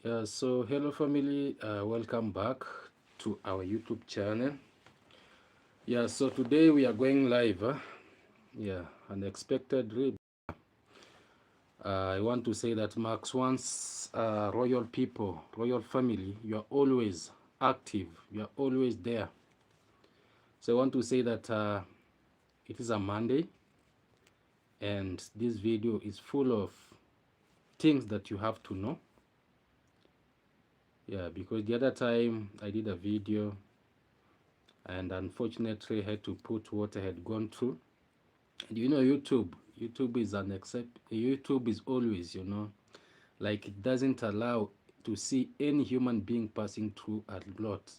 So hello family, welcome back to our YouTube channel. So today we are going live. Unexpected read. I want to say that Max wants royal people, royal family, you are always active, you are always there. So I want to say that it is a Monday and this video is full of things that you have to know. Because the other time I did a video and unfortunately I had to put what I had gone through. And YouTube is YouTube is always, like it doesn't allow to see any human being passing through a lot.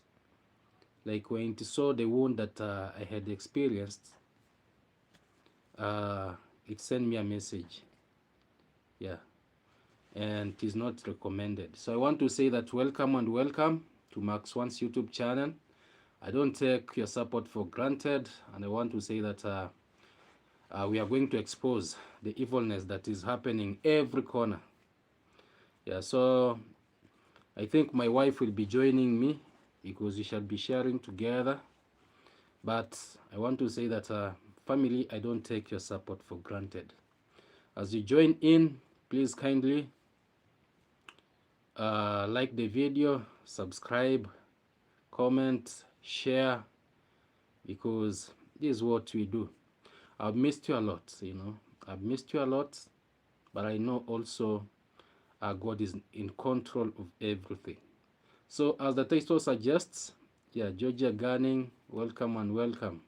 Like when it saw the wound that I had experienced, it sent me a message. And it is not recommended. So I want to say that welcome and welcome to Max One's YouTube channel. I don't take your support for granted, and I want to say that we are going to expose the evilness that is happening every corner. So I think my wife will be joining me because we shall be sharing together. But I want to say that family, I don't take your support for granted. As you join in, please kindly like the video, subscribe, comment, share, because this is what we do. I've missed you a lot, I've missed you a lot, but I know also God is in control of everything. So as the title suggests, Georgia Gunning, welcome and welcome.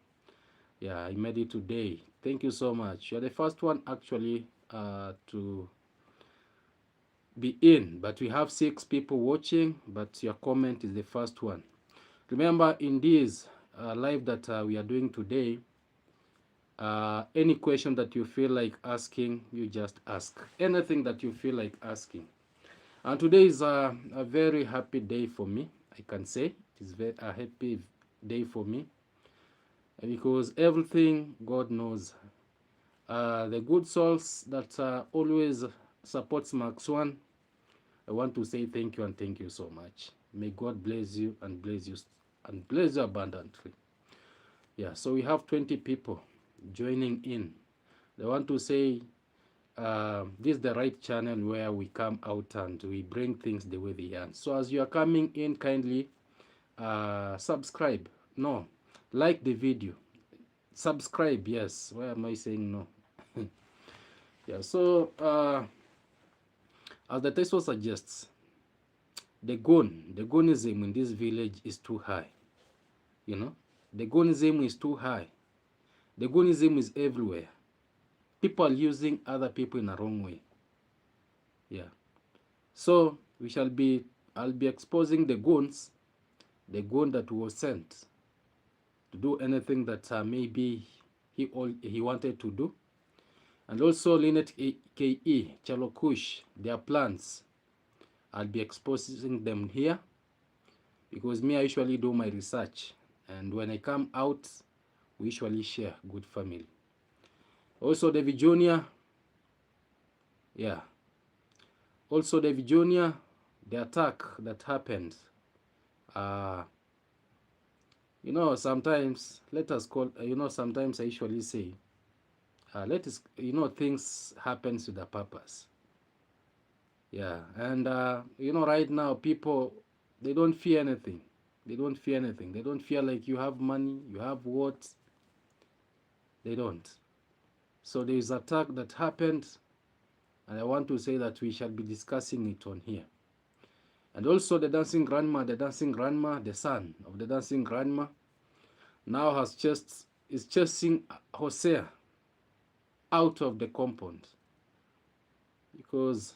I made it today. Thank you so much. You're the first one actually to be in, but we have 6 people watching, but your comment is the first one. Remember, in this live that we are doing today, any question that you feel like asking, you just ask. Anything that you feel like asking. And today is a very happy day for me, I can say. It is a happy day for me. Because everything God knows. The good souls that always supports Max One, I want to say thank you and thank you so much. May God bless you and bless you abundantly. So we have 20 people joining in. I want to say this is the right channel where we come out and we bring things the way they are. So as you are coming in, kindly subscribe. No, like the video. Subscribe, yes. Why am I saying no? So as the title suggests, the goonism in this village is too high. The goonism is too high. The goonism is everywhere. People using other people in a wrong way. So I'll be exposing the goons, the goon that was sent to do anything that maybe he wanted to do, and also linet, chalo, kush, their plans. I'll be exposing them here because me, I usually do my research, and when I come out, we usually share good family. Also davyjnr, also davyjnr, the attack that happened, sometimes let us call, sometimes I usually say, things happens with a purpose. And right now people, they don't fear anything. They don't fear anything. They don't fear like you have money, you have what. They don't. So there is an attack that happened, and I want to say that we shall be discussing it on here. And also the dancing grandma, the son of the dancing grandma, now is chasing Hosea out of the compound. Because,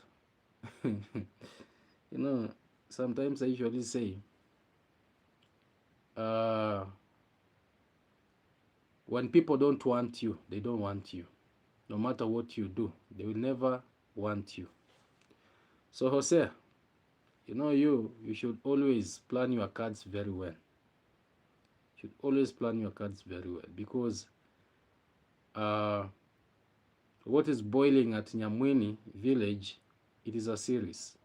sometimes I usually say, when people don't want you, they don't want you. No matter what you do, they will never want you. So Hosea, you should always plan your cards very well. You should always plan your cards very well, because what is boiling at Nyamwini village, it is a series.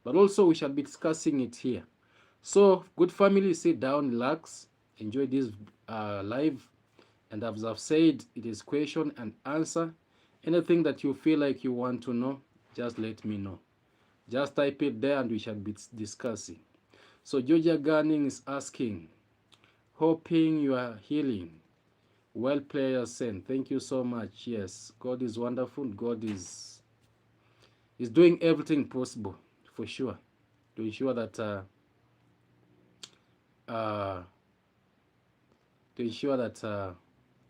but also we shall be discussing it here. So, good family, sit down, relax, enjoy this live. And as I've said, it is question and answer. Anything that you feel like you want to know, just let me know. Just type it there and we shall be discussing. So Georgia Gunning is asking, hoping you are healing. Well, player sent. Thank you so much. Yes, God is wonderful. God is doing everything possible, for sure, to ensure that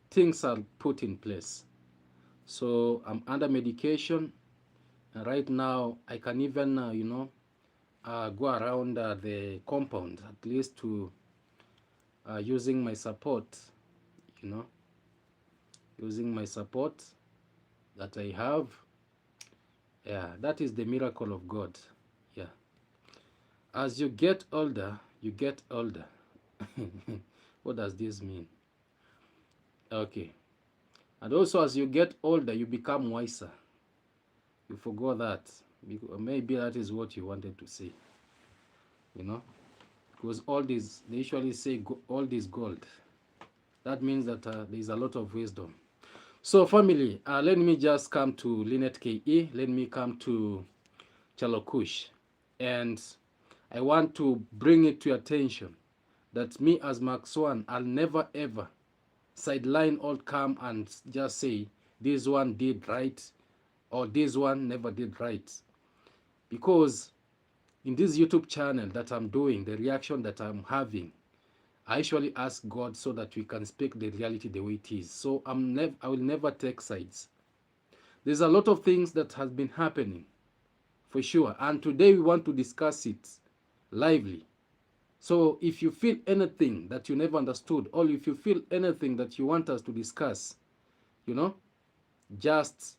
things are put in place. So I'm under medication, and right now I can even go around the compound, at least to using my support, using my support that I have. Yeah, that is the miracle of God. Yeah, as you get older, you get older. What does this mean? Okay. And also, as you get older, you become wiser. You forgot that. Maybe that is what you wanted to say. Because all this, they usually say all this gold. That means that there is a lot of wisdom. So family, let me just come to Linet KE. Let me come to Chalo Kush. And I want to bring it to your attention that me as Mark Swan, I'll never ever sideline or come and just say this one did right or this one never did right. Because in this YouTube channel that I'm doing, the reaction that I'm having, I actually ask God so that we can speak the reality the way it is. So I will never take sides. There's a lot of things that has been happening, for sure. And today we want to discuss it lively. So if you feel anything that you never understood, or if you feel anything that you want us to discuss, just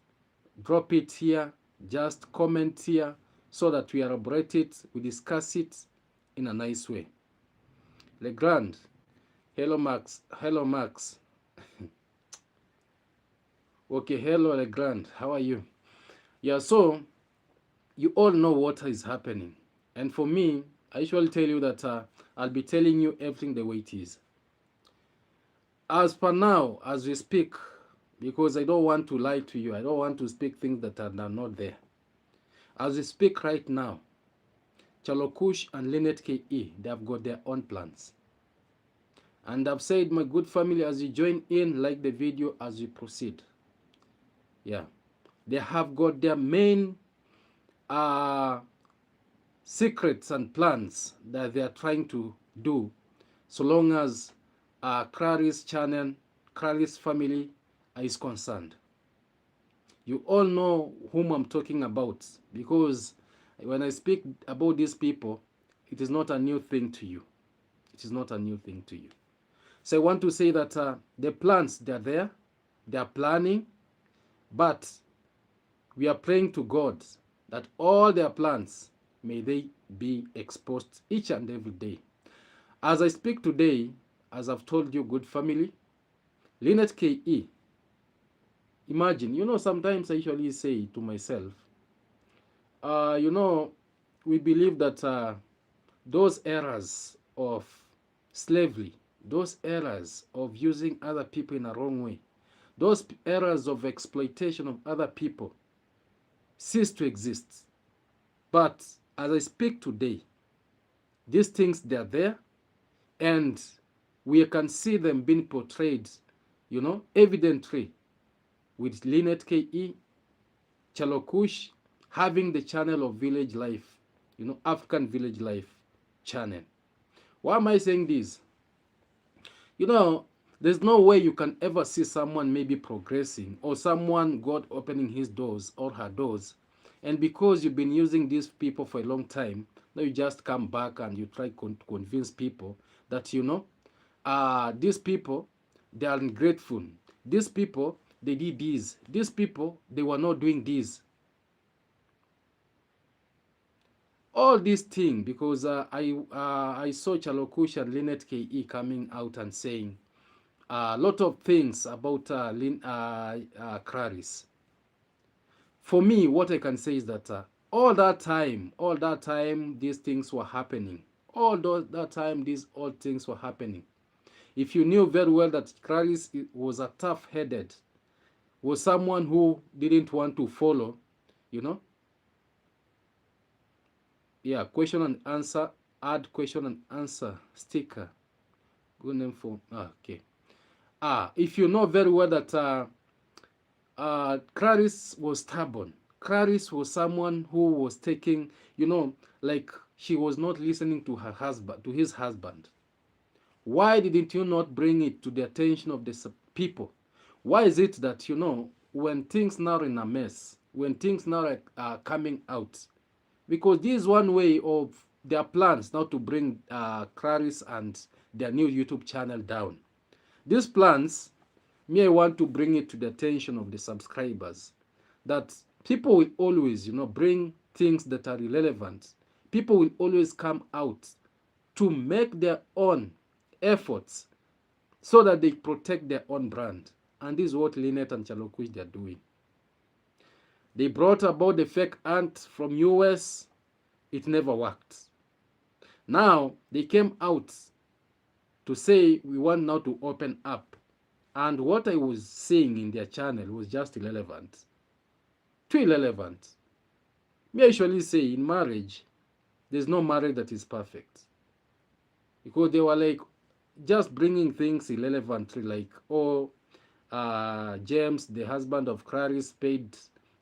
drop it here, just comment here, so that we elaborate it, we discuss it in a nice way. Legrand, hello Max, hello Max. Okay, hello Legrand, how are you? Yeah, so you all know what is happening. And for me, I usually tell you that I'll be telling you everything the way it is. As per now, as we speak, because I don't want to lie to you, I don't want to speak things that are not there. As we speak right now, Chalo Kush and Linet KE, they have got their own plans. And I've said, my good family, as you join in, like the video as we proceed. Yeah. They have got their main secrets and plans that they are trying to do, so long as Clarice channel, Clarice family is concerned. You all know whom I'm talking about, because when I speak about these people, it is not a new thing to you. It is not a new thing to you. So I want to say that the plans, they're there, they are planning, but we are praying to God that all their plans, may they be exposed each and every day. As I speak today, as I've told you, good family, Linet KE, imagine, sometimes I usually say to myself, we believe that those eras of slavery, those eras of using other people in a wrong way, those eras of exploitation of other people cease to exist. But as I speak today, these things, they are there, and we can see them being portrayed, evidently, with Linet KE, Chalo Kush, having the channel of Village Life, African Village Life channel. Why am I saying this? There's no way you can ever see someone maybe progressing, or someone, God opening his doors or her doors, and because you've been using these people for a long time, now you just come back and you try to convince people that, these people, they are ungrateful. These people, they did this. These people, they were not doing this. All these things, because I saw Chalo Kush and Linet KE coming out and saying a lot of things about Clarice. For me, what I can say is that all that time, these things were happening. That time, these all things were happening. If you knew very well that Clarice was a tough-headed, was someone who didn't want to follow, you know, yeah, question and answer, add question and answer sticker. Good name for, okay. If you know very well that Clarice was stubborn. Clarice was someone who was taking, like she was not listening to her husband, to his husband. Why didn't you not bring it to the attention of the people? Why is it that, when things now are in a mess, when things now are coming out, because this is one way of their plans now to bring Clarice and their new YouTube channel down. These plans, me, I want to bring it to the attention of the subscribers that people will always, bring things that are irrelevant. People will always come out to make their own efforts so that they protect their own brand. And this is what Linet and Chalo they are doing. They brought about the fake aunt from US. It never worked. Now they came out to say we want now to open up. And what I was saying in their channel was just irrelevant. Too irrelevant. Me, I usually say in marriage, there's no marriage that is perfect. Because they were like just bringing things irrelevantly, like, James, the husband of Clarice, paid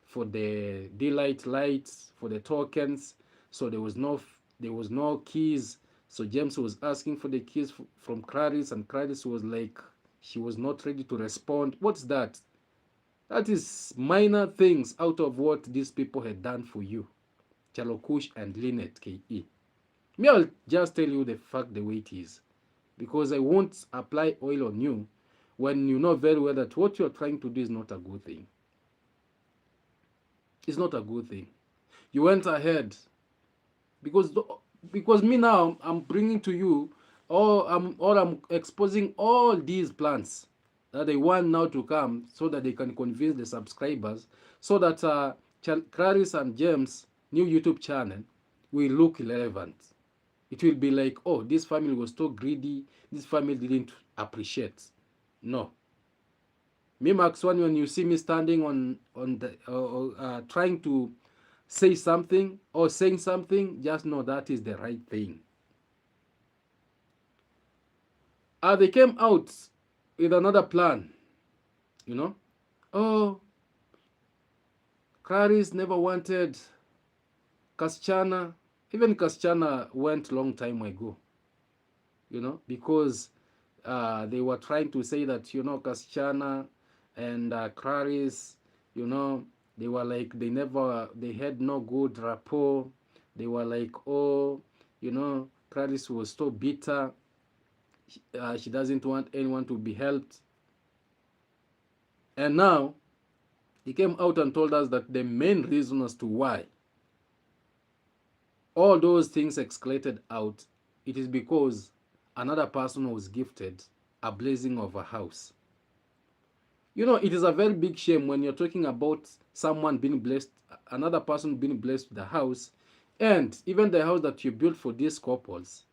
for the daylight lights, for the tokens, so there was no keys. So James was asking for the keys from Clarice, and Clarice was like, she was not ready to respond. What's that? That is minor things out of what these people had done for you, Chalo, Kush, and Linet KE. Me, I'll just tell you the fact the way it is, because I won't apply oil on you when you know very well that what you're trying to do is not a good thing. It's not a good thing. You went ahead because me now, I'm bringing to you, I'm exposing all these plans that they want now to come so that they can convince the subscribers, so that Clarice and James' new YouTube channel will look irrelevant. It will be like, oh, this family was so greedy, this family didn't appreciate. No. Me, Max One, when you see me standing on the trying to say something or saying something, just know that is the right thing. They came out with another plan, Oh, Clarice never wanted Kasichana. Even Kasichana went long time ago, because they were trying to say that, Kasichana and Clarice, they were like, they had no good rapport. They were like, oh, Clarice was so bitter. She doesn't want anyone to be helped. And now, he came out and told us that the main reason as to why all those things escalated out, it is because another person was gifted a blessing of a house. It is a very big shame when you're talking about someone being blessed, another person being blessed with a house, and even the house that you built for these couples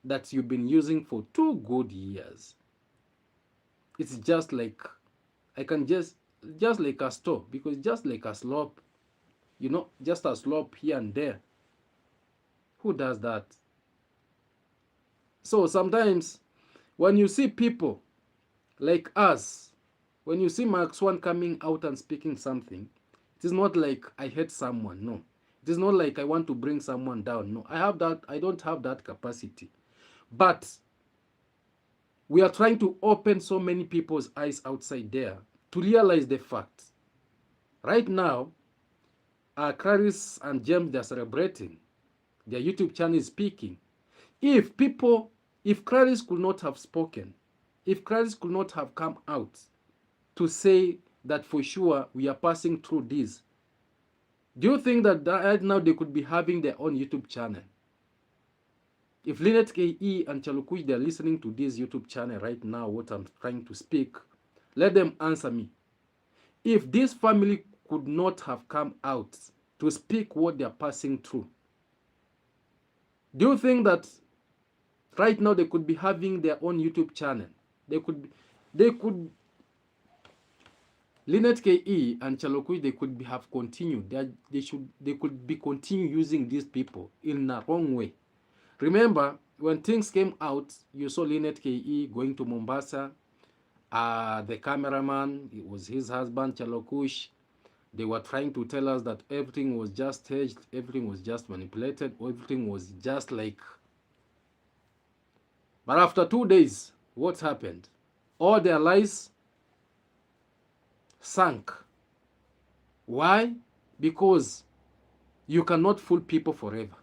that you've been using for 2 good years. It's just like, I can just like a store, because just like a slope, just a slope here and there. Who does that? So sometimes when you see people like us, when you see Max One coming out and speaking something, it is not like I hate someone. No. It is not like I want to bring someone down. No. I don't have that capacity. But we are trying to open so many people's eyes outside there to realize the fact. Right now, Clarice and James, they're celebrating. Their YouTube channel is speaking. If Clarice could not have spoken, if Clarice could not have come out to say that for sure we are passing through this, do you think that right now they could be having their own YouTube channel? If Linet KE and Chalukuj, they're listening to this YouTube channel right now, what I'm trying to speak, let them answer me. If this family could not have come out to speak what they are passing through. Do you think that right now they could be having their own YouTube channel? They could Linet KE and Chalo Kush, they could have continued. They could be continue using these people in a wrong way. Remember, when things came out, you saw Linet KE going to Mombasa. The cameraman, it was his husband, Chalo Kush. They were trying to tell us that everything was just staged, everything was just manipulated, everything was just like... But after 2 days, what happened? All their lies sank. Why? Because you cannot fool people forever.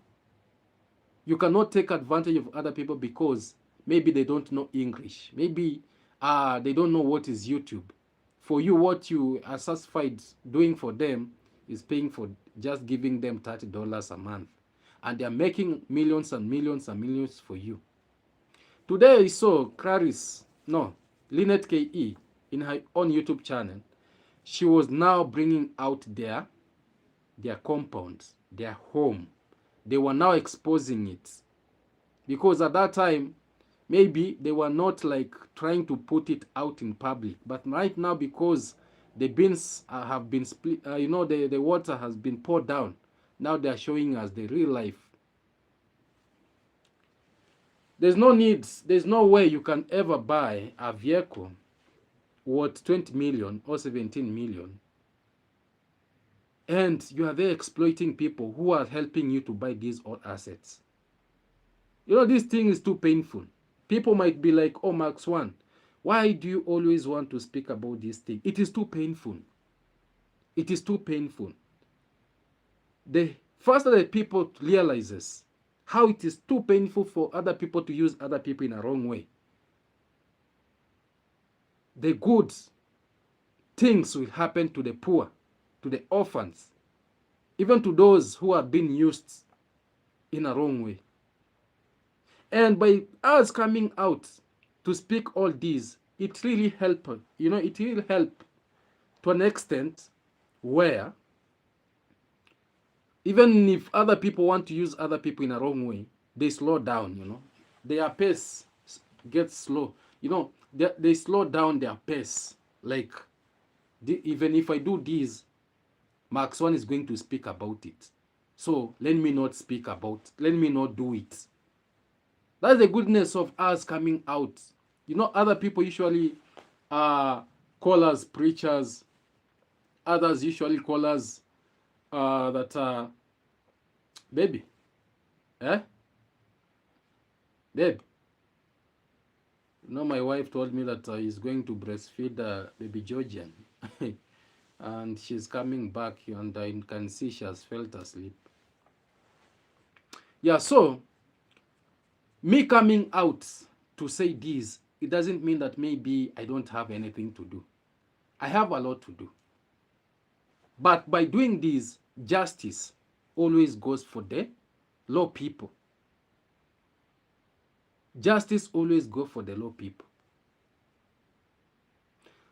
You cannot take advantage of other people because maybe they don't know English. Maybe they don't know what is YouTube. For you, what you are satisfied doing for them is paying for just giving them $30 a month. And they are making millions and millions and millions for you. Today I saw Linet KE in her own YouTube channel. She was now bringing out their compounds, their home. They were now exposing it. Because at that time, maybe they were not like trying to put it out in public. But right now, because the beans have been split, the water has been poured down. Now they are showing us the real life. There's no way you can ever buy a vehicle worth 20 million or 17 million. And you are there exploiting people who are helping you to buy these old assets. This thing is too painful. People might be like, oh, Max One, why do you always want to speak about this thing? It is too painful. It is too painful. The faster that people realizes how it is too painful for other people to use other people in a wrong way, the good things will happen to the poor, to the orphans, even to those who are being used in a wrong way. And by us coming out to speak all these, it really helped. It really helped to an extent where even if other people want to use other people in a wrong way, they slow down, Their pace gets slow. They slow down their pace. Like, even if I do this, Max One is going to speak about it. So let me not do it. That's the goodness of us coming out. Other people usually call us preachers. Others usually call us baby. Babe. My wife told me that he's going to breastfeed baby Georgian. And she's coming back and I can see she has felt asleep. Yeah, so me coming out to say this, it doesn't mean that maybe I don't have anything to do. I have a lot to do. But by doing this, justice always goes for the low people. Justice always goes for the low people.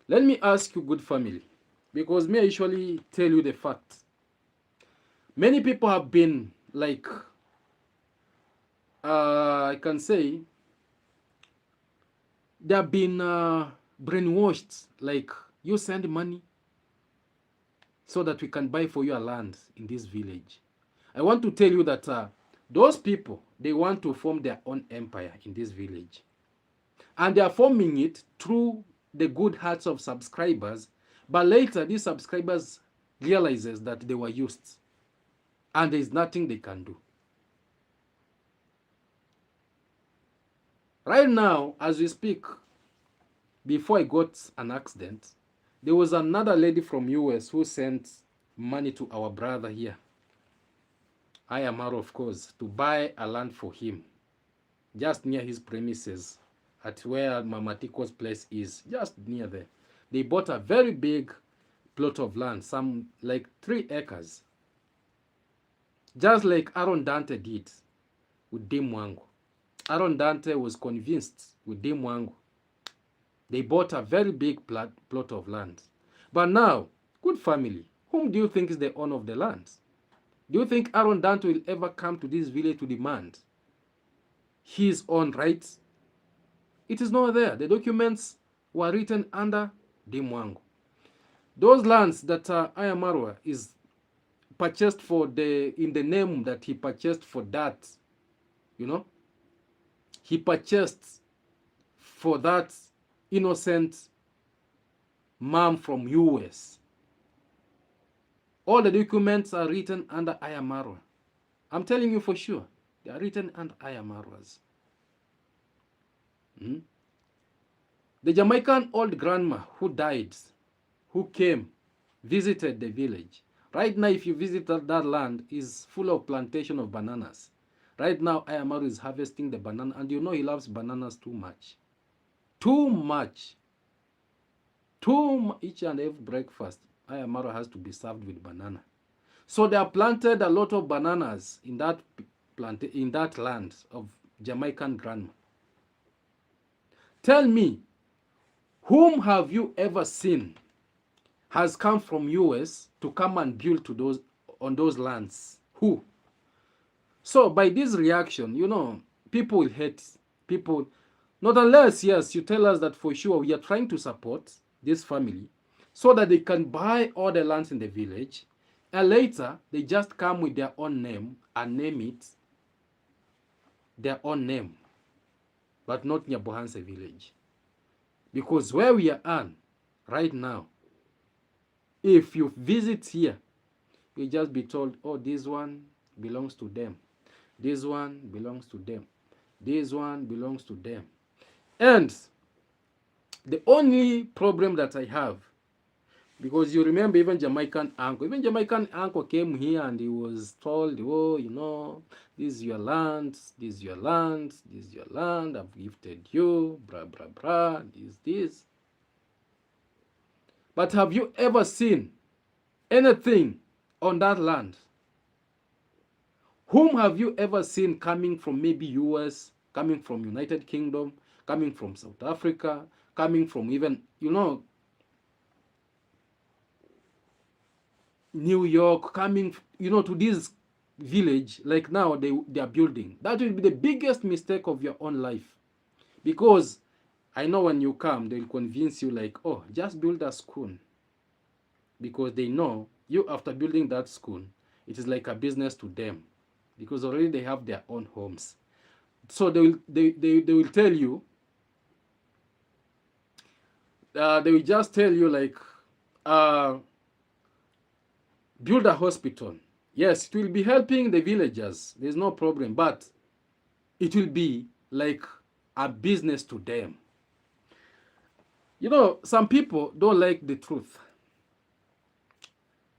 Let me ask you, good family, because me I usually tell you the fact. Many people have been like, I can say, they have been brainwashed. Like, you send money so that we can buy for you a land in this village. I want to tell you that those people, they want to form their own empire in this village. And they are forming it through the good hearts of subscribers. But later, these subscribers realizes that they were used. And there is nothing they can do. Right now, as we speak, before I got an accident, there was another lady from US who sent money to our brother here, Ayamaro, of course, to buy a land for him, just near his premises, at where Mama Tiko's place is, just near there. They bought a very big plot of land, some like 3 acres, just like Aaron Dante did with Dimwangu. Aaron Dante was convinced with Dimwangu. They bought a very big plot of land. But now, good family, whom do you think is the owner of the land? Do you think Aaron Dante will ever come to this village to demand his own rights? It is not there. The documents were written under Dimwango. Those lands that Ayamarwa is purchased for in the name that he purchased for that, you know, he purchased for that innocent mom from US. All the documents are written under Ayamarwa. I'm telling you for sure. They are written under Ayamarwas. The Jamaican old grandma who died, who came, visited the village. Right now, if you visit that land, is full of plantation of bananas. Right now, Ayamaru is harvesting the banana, and you know he loves bananas too much. Too much. Each and every breakfast, Ayamaru has to be served with banana. So they have planted a lot of bananas in that land of Jamaican grandma. Tell me, whom have you ever seen has come from US to come and build on those lands? Who? So by this reaction, you know, people will hate people. Not unless, yes, you tell us that for sure we are trying to support this family so that they can buy all the lands in the village, and later they just come with their own name and name it their own name, but not Nyabohanse village. Because where we are at right now, if you visit here, you'll just be told, oh, this one belongs to them. This one belongs to them. This one belongs to them. And the only problem that I have, because you remember even Jamaican uncle came here and he was told, oh, you know, this is your land, this is your land, this is your land, I've gifted you, blah, blah, blah, this. But have you ever seen anything on that land? Whom have you ever seen coming from maybe US, coming from United Kingdom, coming from South Africa, coming from even, you know, New York, coming, you know, to this village like now they are building? That will be the biggest mistake of your own life. Because I know when you come, they'll convince you like, oh, just build a school. Because they know you, after building that school, it is like a business to them. Because already they have their own homes. So they will tell you, they will just tell you like, build a hospital. Yes, it will be helping the villagers. There's no problem. But it will be like a business to them. You know, some people don't like the truth.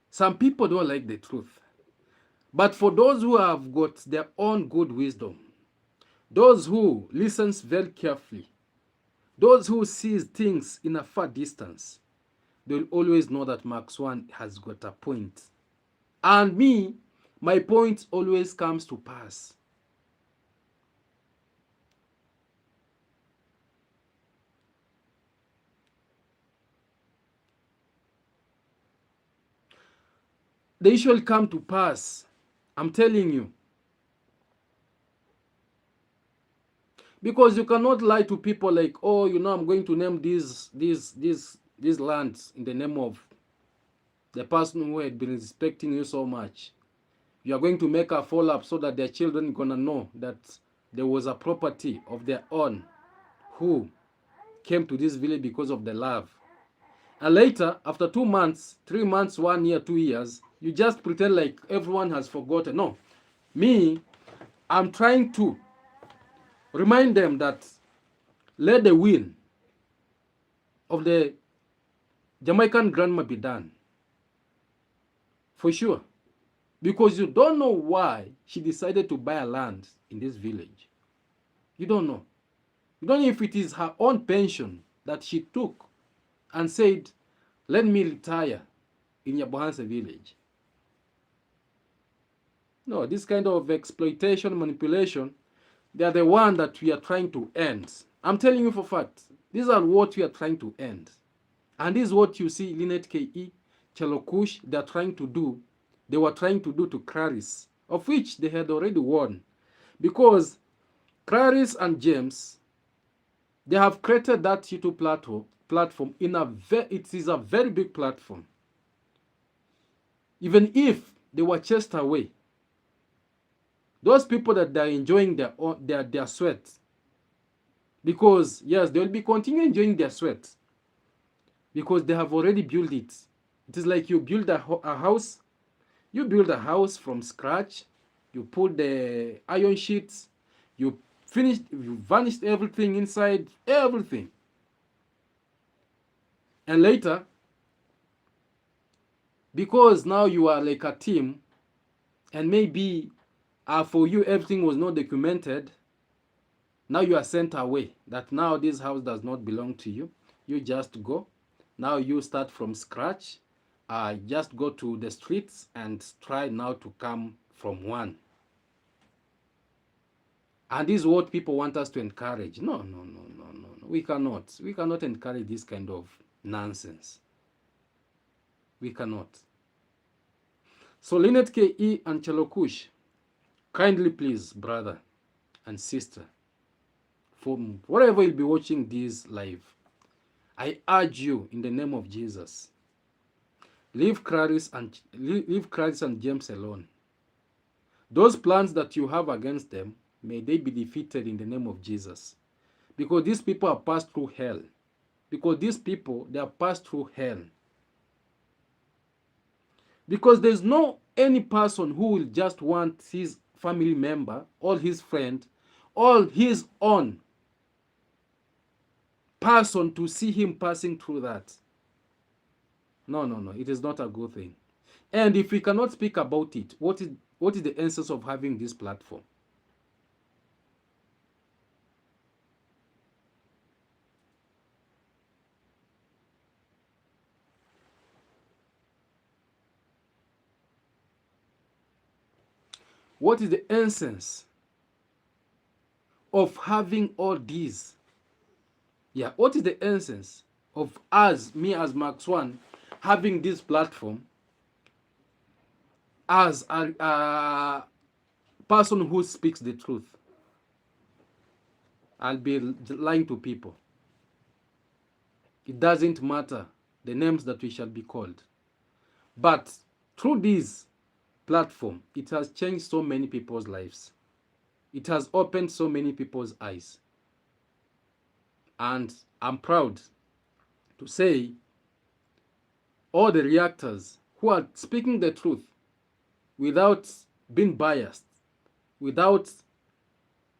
Some people don't like the truth. But for those who have got their own good wisdom, those who listens very carefully, those who sees things in a far distance, they'll always know that Mark Swan has got a point. And me, my point always comes to pass. They shall come to pass. I'm telling you. Because you cannot lie to people like, oh, you know, I'm going to name these lands in the name of the person who had been respecting you so much. You are going to make a fall up so that their children are going to know that there was a property of their own who came to this village because of the love. And later, after 2 months, 3 months, 1 year, 2 years, you just pretend like everyone has forgotten. No. Me, I'm trying to remind them that let the will of the Jamaican grandma be done. For sure. Because you don't know why she decided to buy a land in this village. You don't know. You don't know if it is her own pension that she took and said, let me retire in Nyabohanse village. No, this kind of exploitation, manipulation, they are the one that we are trying to end. I'm telling you for fact, these are what we are trying to end. And this is what you see linet KE, chalo kush, they are trying to do they were trying to do to Clarice, of which they had already won. Because Clarice and James, they have created that YouTube platform in it is a very big platform. Even if they were chased away, those people that are enjoying their sweat, because yes, they will be continuing enjoying their sweat because they have already built it. It is like you build a house. You build a house from scratch. You put the iron sheets. You vanished everything inside, everything. And later, because now you are like a team, and maybe for you everything was not documented, now you are sent away. That now this house does not belong to you. You just go. Now you start from scratch. Just go to the streets and try now to come from one. And this is what people want us to encourage. No, no, no, no, no, no. We cannot. We cannot encourage this kind of nonsense. We cannot. So Linet KE and Chalo Kush, kindly please, brother and sister, from wherever you'll be watching this live, I urge you in the name of Jesus, leave Clarice and James alone. Those plans that you have against them, may they be defeated in the name of Jesus. Because these people have passed through hell. Because these people, they have passed through hell. Because there's no any person who will just want his family member, or his friend, or his own person to see him passing through that. No, no, no. It is not a good thing. And if we cannot speak about it, what is the essence of having this platform? What is the essence of having all these? Yeah, what is the essence of me as Max One, having this platform as a person who speaks the truth? I'll be lying to people. It doesn't matter the names that we shall be called. But through this platform, it has changed so many people's lives. It has opened so many people's eyes. And I'm proud to say all the reactors who are speaking the truth without being biased, without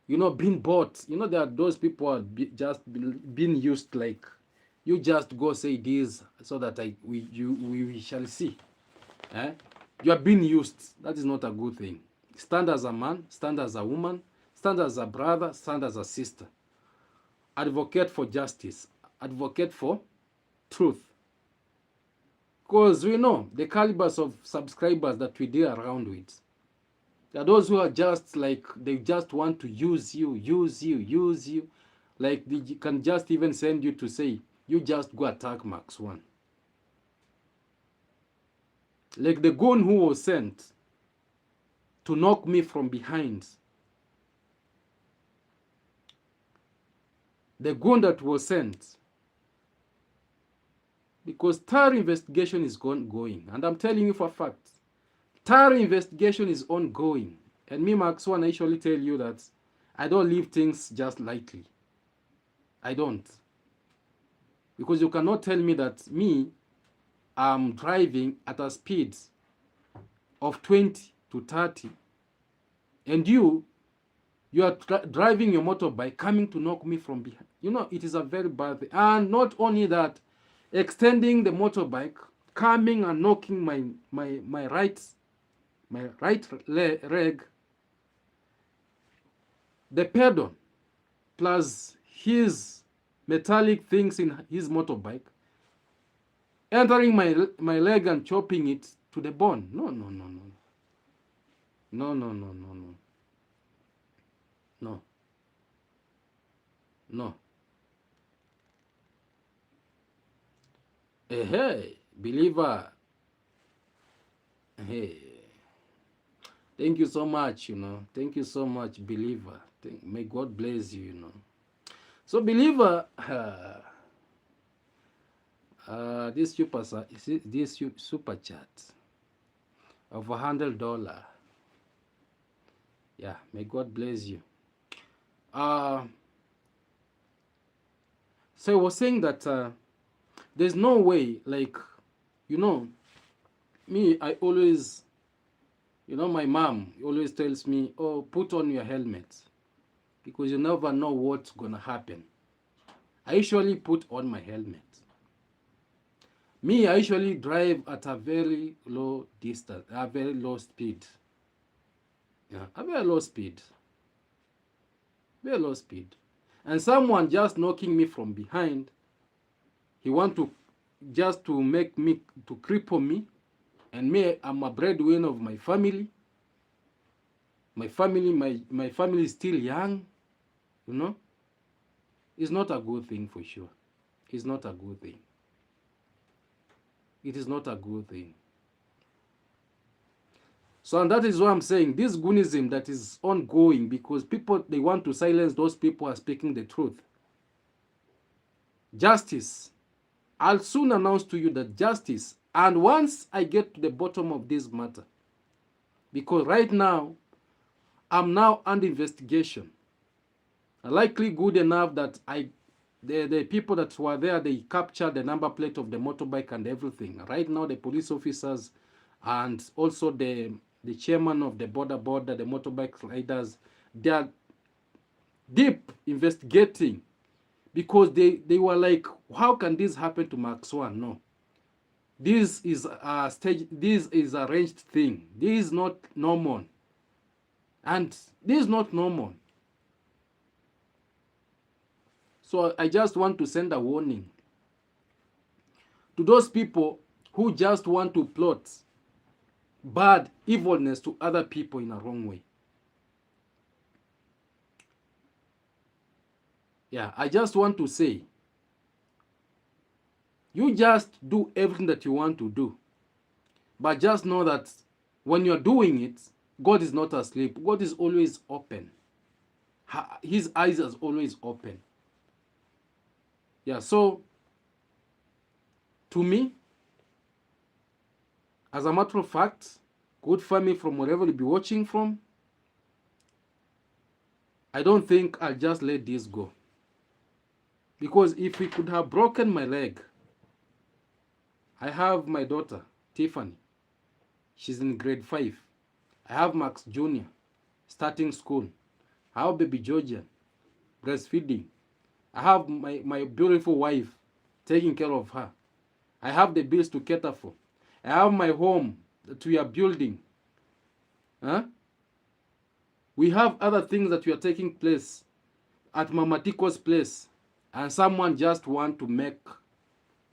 being bought. There are those people who are just being used, like you just go say this so that we shall see. You are being used. That is not a good thing. Stand as a man, stand as a woman, stand as a brother, stand as a sister. Advocate for justice. Advocate for truth. Because we know the calibers of subscribers that we deal around with. There are those who are just like, they just want to use you. Like they can just even send you to say, you just go attack Max One. Like the goon who was sent to knock me from behind. The goon that was sent. Because thorough investigation is ongoing. And I'm telling you for a fact. Thorough investigation is ongoing. And me, Max One, I usually tell you that I don't leave things just lightly. I don't. Because you cannot tell me that me, I'm driving at a speed of 20 to 30. And you are driving your motorbike coming to knock me from behind. It is a very bad thing. And not only that, extending the motorbike, coming and knocking my right leg, the pedal, plus his metallic things in his motorbike, entering my leg and chopping it to the bone. No. No. Hey, believer. Hey. Thank you so much, Thank you so much, believer. May God bless you, So, believer, this super chat of $100. Yeah, may God bless you. So I was saying that there's no way, like, me, I always, my mom always tells me, oh, put on your helmet because you never know what's gonna happen. I usually put on my helmet. Me, I usually drive at a very low distance, a very low speed. Yeah, a very low speed. Very low speed. And someone just knocking me from behind, he want to just to make me, to cripple me. And me, I'm a breadwinner of my family. My family is still young, It's not a good thing for sure. It's not a good thing. It is not a good thing. So, and that is why I'm saying this goonism that is ongoing, because people, they want to silence those people who are speaking the truth. Justice. I'll soon announce to you that justice. And once I get to the bottom of this matter, because right now, I'm now under investigation. Likely good enough that the people that were there, they captured the number plate of the motorbike and everything. Right now, the police officers and also the chairman of the border, the motorbike riders, they are deep investigating, because they were like, how can this happen to Max One? No. This is a stage, this is a arranged thing. This is not normal. And this is not normal. So I just want to send a warning to those people who just want to plot bad evilness to other people in a wrong way. Yeah, I just want to say, you just do everything that you want to do. But just know that when you're doing it, God is not asleep. God is always open. His eyes are always open. Yeah, so to me, as a matter of fact, good family, from wherever you'll be watching from, I don't think I'll just let this go. Because if we could have broken my leg, I have my daughter, Tiffany. She's in grade 5. I have Max Jr. starting school. I have baby Georgia breastfeeding. I have my beautiful wife taking care of her. I have the bills to cater for. I have my home that we are building. Huh? We have other things that we are taking place at Mama Tiko's place. And someone just want to make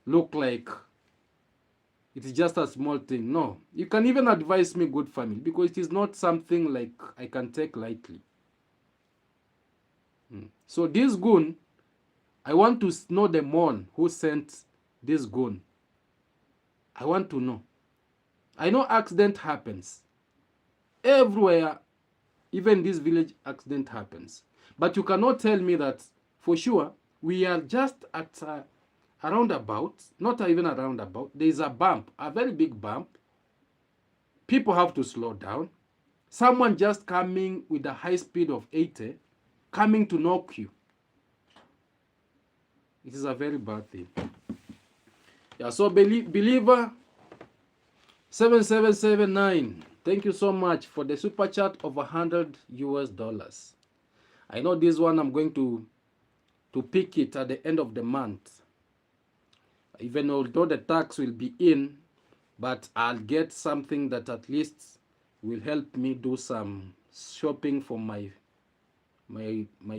look like it's just a small thing. No. You can even advise me, good family, because it is not something like I can take lightly. So this goon, I want to know the man who sent this goon. I want to know. I know accident happens. Everywhere, even this village, accident happens. But you cannot tell me that for sure we are just at a roundabout, not even a roundabout. There is a bump, a very big bump. People have to slow down. Someone just coming with a high speed of 80, coming to knock you. It is a very bad thing. Yeah, so believer 7779, thank you so much for the super chat of $100. I know this one I'm going to pick it at the end of the month. Even although the tax will be in, but I'll get something that at least will help me do some shopping for my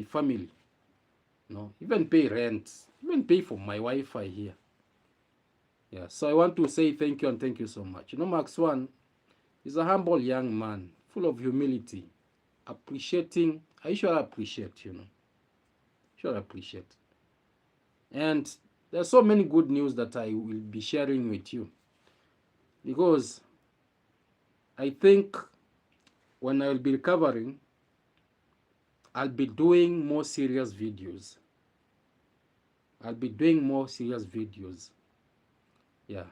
family. Even pay rent, even pay for my Wi-Fi here. Yeah, so I want to say thank you and thank you so much. Max One is a humble young man, full of humility, appreciating. I should appreciate, Should appreciate. And there's so many good news that I will be sharing with you, because I think when I will be recovering, I'll be doing more serious videos. I'll be doing more serious videos. Yeah.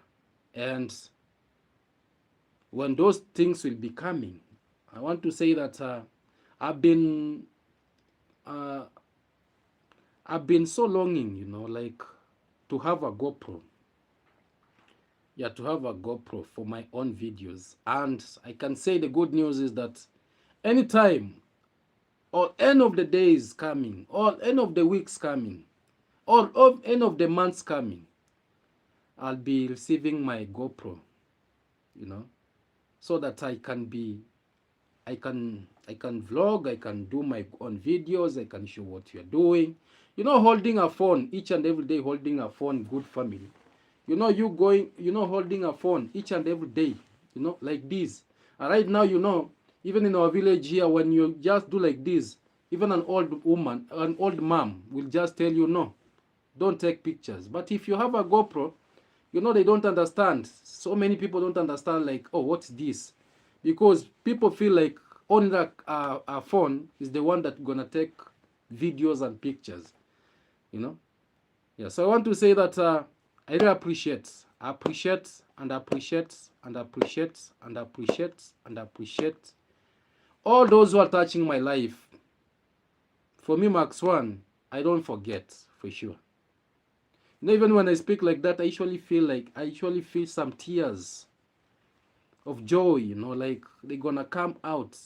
And when those things will be coming, I want to say that I've been uh, I've been so longing, like to have a GoPro. Yeah, to have a GoPro for my own videos. And I can say the good news is that anytime, or end of the days coming, or end of the weeks coming, or end of the months coming, I'll be receiving my GoPro, so that I can vlog, I can do my own videos, I can show what you're doing. Holding a phone each and every day, holding a phone, good family. Holding a phone each and every day, like this. And right now, even in our village here, when you just do like this, even an old woman, an old mom will just tell you, no, don't take pictures. But if you have a GoPro, they don't understand. So many people don't understand, like, oh, what's this? Because people feel like only a phone is the one that's gonna take videos and pictures, Yeah, so I want to say that I really appreciate all those who are touching my life. For me, Max One, I don't forget, for sure. Even when I speak like that, I usually feel some tears of joy, like they're gonna come out,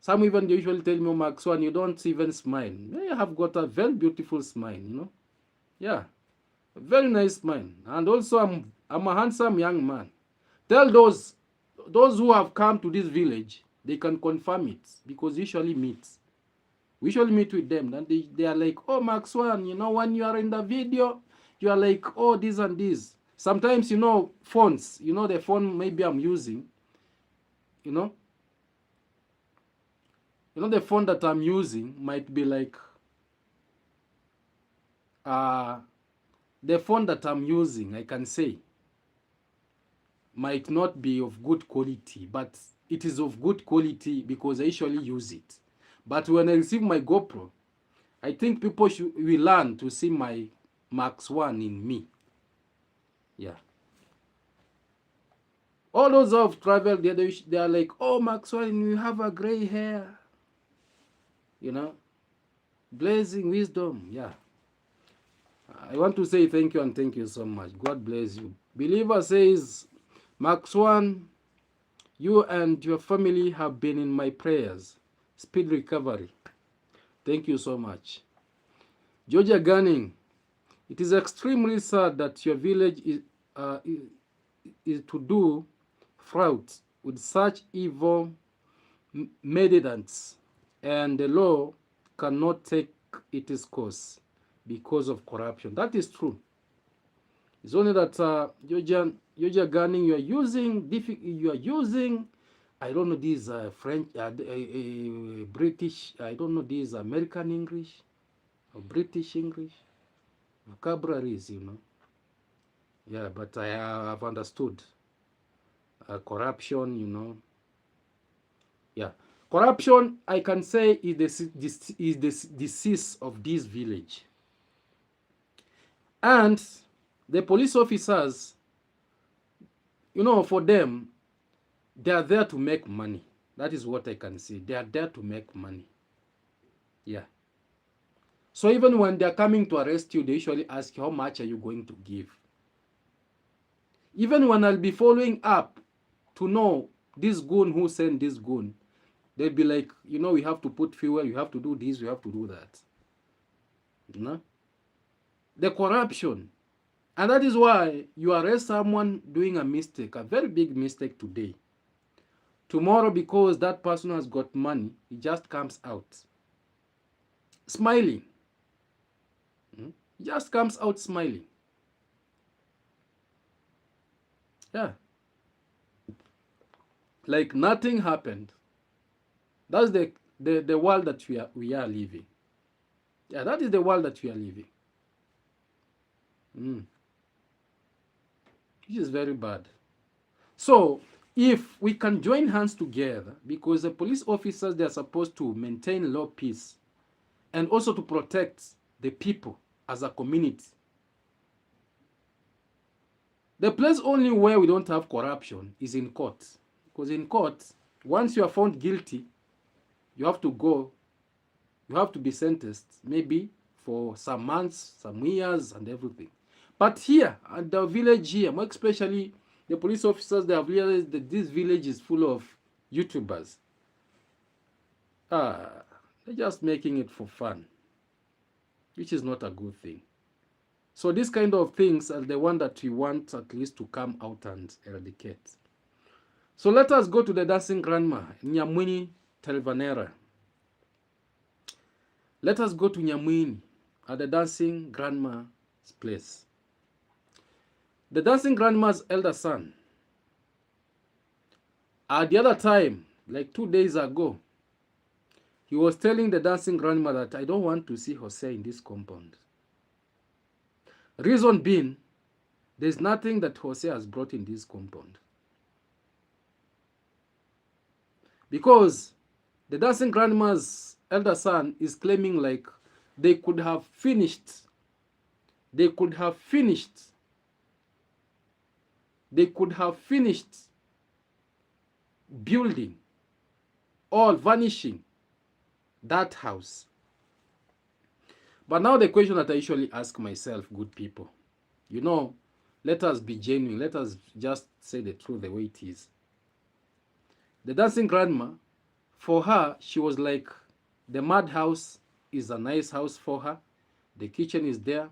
Some even they usually tell me, Max One, you don't even smile. I have got a very beautiful smile, Yeah, a very nice smile. And also I'm a handsome young man. Tell those who have come to this village, they can confirm it, because we usually meet with them, and they are like, oh, Max One, when you are in the video, you are like, oh, this and this. Sometimes, phones, the phone maybe I'm using, the phone that I'm using might be like, the phone that I'm using, I can say, might not be of good quality, but it is of good quality because I usually use it. But when I receive my GoPro, I think people will learn to see my Max One in me. Yeah. All those who have traveled, they are like, oh, Max One, you have a gray hair. Blazing wisdom. Yeah. I want to say thank you and thank you so much. God bless you. Believer says, Max One, you and your family have been in my prayers. Speed recovery. Thank you so much. Georgia Gunning, it is extremely sad that your village is to do fraud with such evil medicants, and the law cannot take its course because of corruption. That is true. It's only that Georgia Gunning, you are using, I don't know, these French, British, I don't know, these American English or British English vocabularies, Yeah, but I have understood corruption, Yeah, corruption, I can say, is the disease of this village. And the police officers, for them, they are there to make money. That is what I can say. They are there to make money. Yeah. So even when they are coming to arrest you, they usually ask, how much are you going to give? Even when I'll be following up to know this goon who sent this goon, they'll be like, we have to put fuel, you have to do this, we have to do that. The corruption. And that is why you arrest someone doing a mistake, a very big mistake today. Tomorrow, because that person has got money, he just comes out smiling. He just comes out smiling. Yeah. Like nothing happened. That's the world that we are living. Yeah, that is the world that we are living. Which is very bad. So if we can join hands together, because the police officers, they are supposed to maintain law, peace, and also to protect the people as a community. The place only where we don't have corruption is in court. Because in court, once you are found guilty, you have to go, you have to be sentenced, maybe for some months, some years, and everything. But here, at the village here, more especially the police officers, they have realized that this village is full of YouTubers. They're just making it for fun, which is not a good thing. So these kind of things are the one that we want at least to come out and eradicate. So let us go to the dancing grandma, Nyamwini Telvanera. Let us go to Nyamwini at the dancing grandma's place. The dancing grandma's elder son, at the other time, like 2 days ago, he was telling the dancing grandma that I don't want to see Hosea in this compound. Reason being, there's nothing that Hosea has brought in this compound. Because the dancing grandma's elder son is claiming like they could have finished building or vanishing that house. But now the question that I usually ask myself, good people, let us be genuine. Let us just say the truth the way it is. The dancing grandma, for her, she was like, the mud house is a nice house for her. The kitchen is there.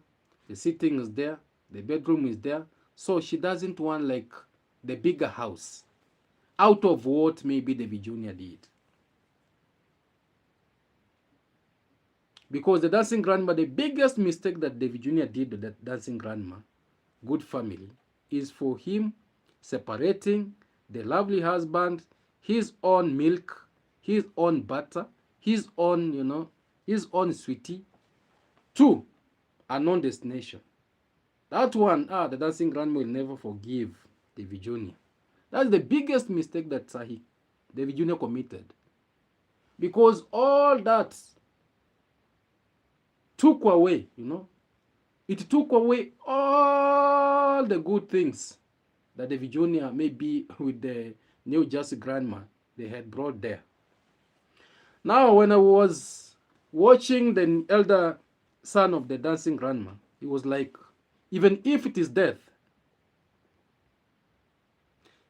The sitting is there. The bedroom is there. So she doesn't want like the bigger house out of what maybe davyjnr did. Because the dancing grandma, the biggest mistake that davyjnr did with that dancing grandma, good family, is for him separating the lovely husband, his own milk, his own butter, his own, his own sweetie, to a non-destination. That one, the dancing grandma will never forgive davyjnr. That's the biggest mistake that davyjnr committed. Because all that took away, it took away all the good things that davyjnr, maybe with the New Jersey grandma, they had brought there. Now, when I was watching the elder son of the dancing grandma, he was like, even if it is death,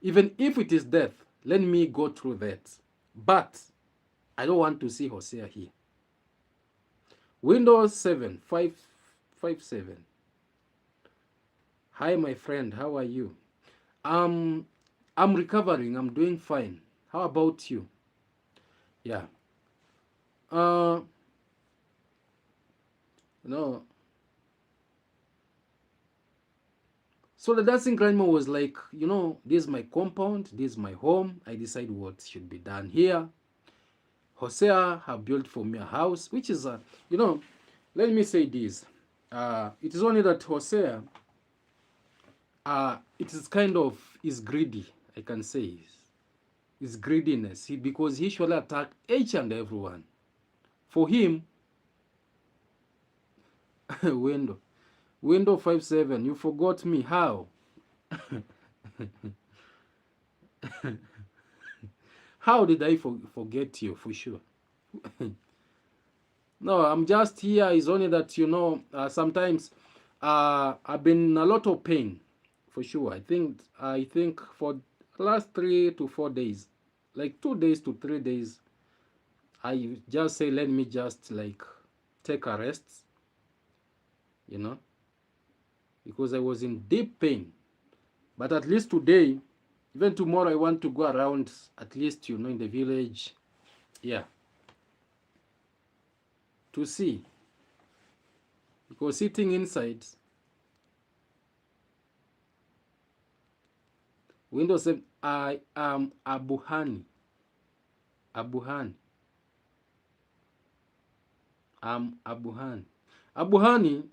let me go through that. But I don't want to see Hosea here. Windows 7, 557. Hi, my friend. How are you? I'm recovering. I'm doing fine. How about you? Yeah. No. So the dancing grandma was like, this is my compound, this is my home. I decide what should be done here. Hosea have built for me a house, which is let me say this. It is only that Hosea, it is kind of is greedy, I can say. His greediness, because he should attack each and everyone. For him, window 57, you forgot me. How? How did I forget you, for sure? No, I'm just here. It's only that, sometimes I've been in a lot of pain, for sure. I think for the last 3 to 4 days, like 2 days to 3 days, I just say, let me just like take a rest, because I was in deep pain. But at least today, even tomorrow, I want to go around, at least, in the village, to see. Because sitting inside, Windows 7, I am Abuhani. I'm Abuhani. Abuhani,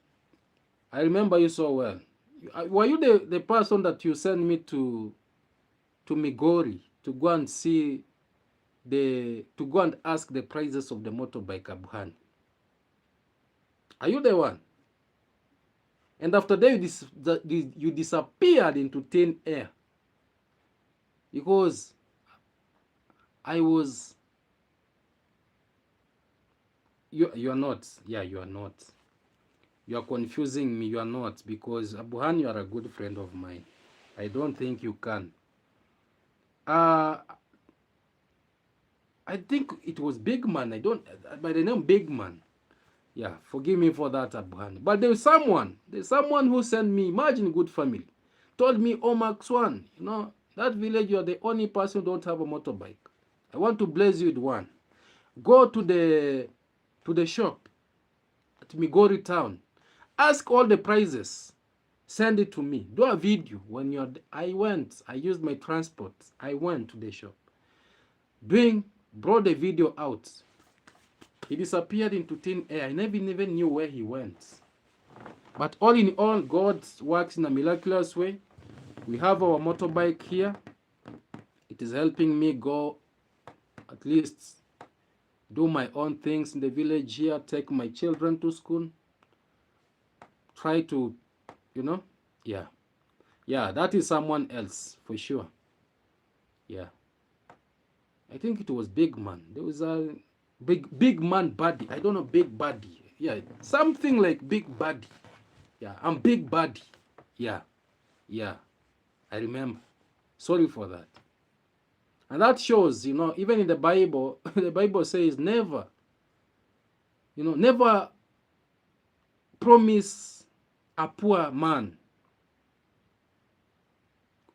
I remember you so well. Were you the person that you sent me to to Migori to go and see to go and ask the prices of the motorbike, Abhani? Are you the one? And after that, you disappeared into thin air because I was. You are not. Yeah, you are not. You are confusing me. You are not, because Abuhan, you are a good friend of mine. I don't think you can. I think it was Big Man. I don't, by the name Big Man. Yeah, forgive me for that, Abuhan. But there's someone who sent me, imagine, good family, told me, oh, Max One, that village, you are the only person who don't have a motorbike. I want to bless you with one. Go to the shop at Migori town. Ask all the prices. Send it to me. Do a video when you're. I used my transport. I went to the shop. Brought the video out. He disappeared into thin air. I never even knew where he went. But all in all, God works in a miraculous way. We have our motorbike here. It is helping me go, at least do my own things in the village here, take my children to school, try to, yeah. Yeah, that is someone else for sure. Yeah. I think it was Big Man. There was a big man buddy. I don't know, big buddy. Yeah, something like big buddy. Yeah, I'm big buddy. Yeah. Yeah. I remember. Sorry for that. And that shows, even in the Bible, the Bible says never promise a poor man,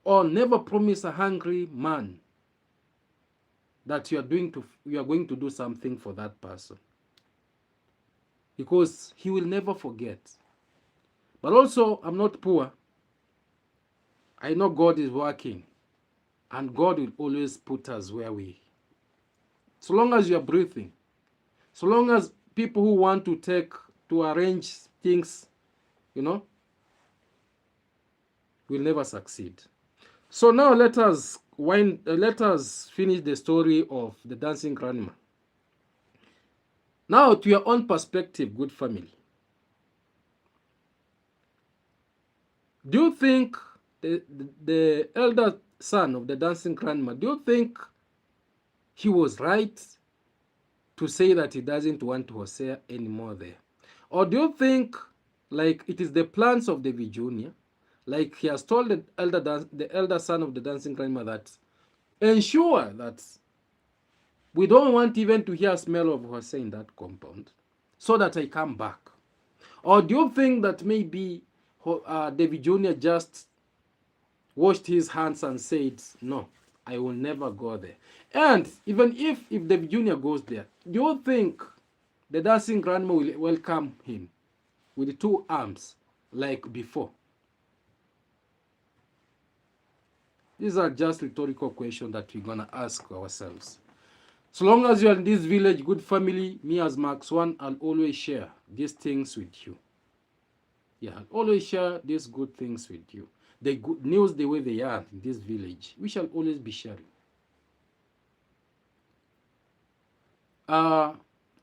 or never promise a hungry man that you are going to do something for that person, because he will never forget. But also, I'm not poor. I know God is working, and God will always put us where so long as you are breathing, so long as people who want to arrange things, will never succeed. So now let us finish the story of the dancing grandma. Now, to your own perspective, good family. Do you think the elder son of the dancing grandma, do you think he was right to say that he doesn't want Hosea anymore there? Or do you think, like, it is the plans of davyjnr, like he has told the elder son of the dancing grandma that ensure that we don't want even to hear smell of Hosea in that compound, so that I come back? Or do you think that maybe davyjnr just washed his hands and said, no, I will never go there? And even if davyjnr goes there, do you think the dancing grandma will welcome him with 2 arms like before? These are just rhetorical questions that we're going to ask ourselves. So long as you are in this village, good family, me as Max One, I'll always share these things with you. Yeah, I'll always share these good things with you. The good news, the way they are in this village, we shall always be sharing.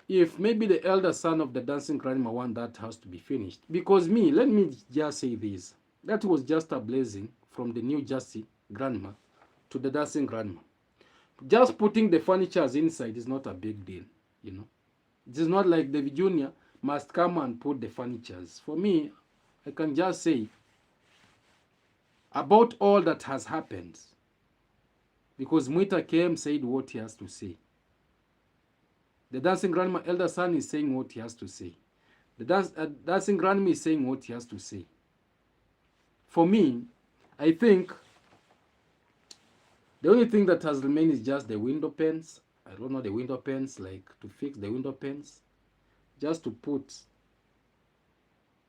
If maybe the elder son of the dancing grandma want that house to be finished, because let me just say this, that was just a blessing from the New Jersey grandma to the dancing grandma. Just putting the furnitures inside is not a big deal, It is not like davyjnr must come and put the furnitures. For me, I can just say about all that has happened, because Mwita came, said what he has to say. The dancing grandma elder son is saying what he has to say. The dancing grandma is saying what he has to say. For me, I think the only thing that has remained is just the window panes. I don't know, the window panes, like to fix the window panes, just to put,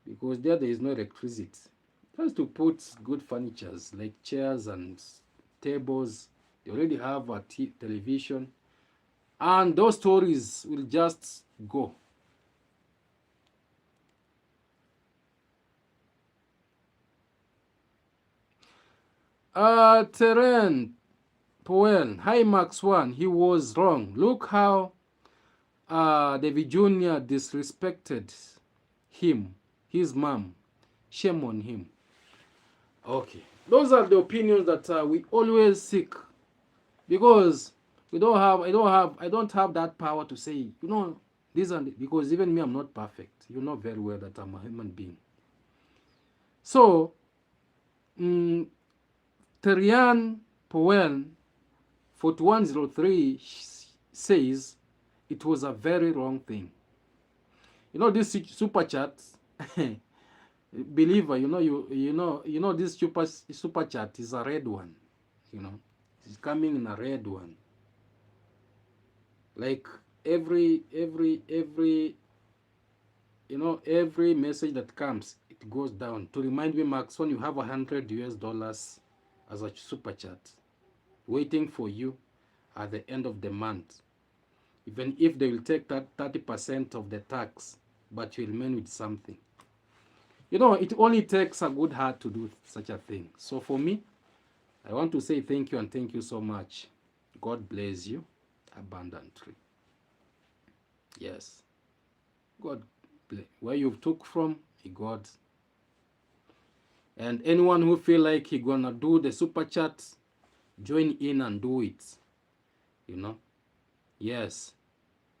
because there is no electricity, just to put good furnitures like chairs and tables. They already have a television, and those stories will just go. Terrain, Powell, hi Max One, he was wrong. Look how davyjnr disrespected him, his mom. Shame on him. Okay, those are the opinions that we always seek, because I don't have that power to say, this and because even me, I'm not perfect. You know very well that I'm a human being. So, Terian Powell 4103 says it was a very wrong thing. This super chat, believer, this super chat is a red one. It's coming in a red one. Like every message that comes, it goes down to remind me, Max, when you have $100 as a super chat waiting for you at the end of the month, even if they will take that 30% of the tax, but you remain with something. It only takes a good heart to do such a thing. So for me, I want to say thank you, and thank you so much. God bless you abundantly. Yes. God bless. Where you took from, God. And anyone who feel like he gonna do the super chat, join in and do it. Yes.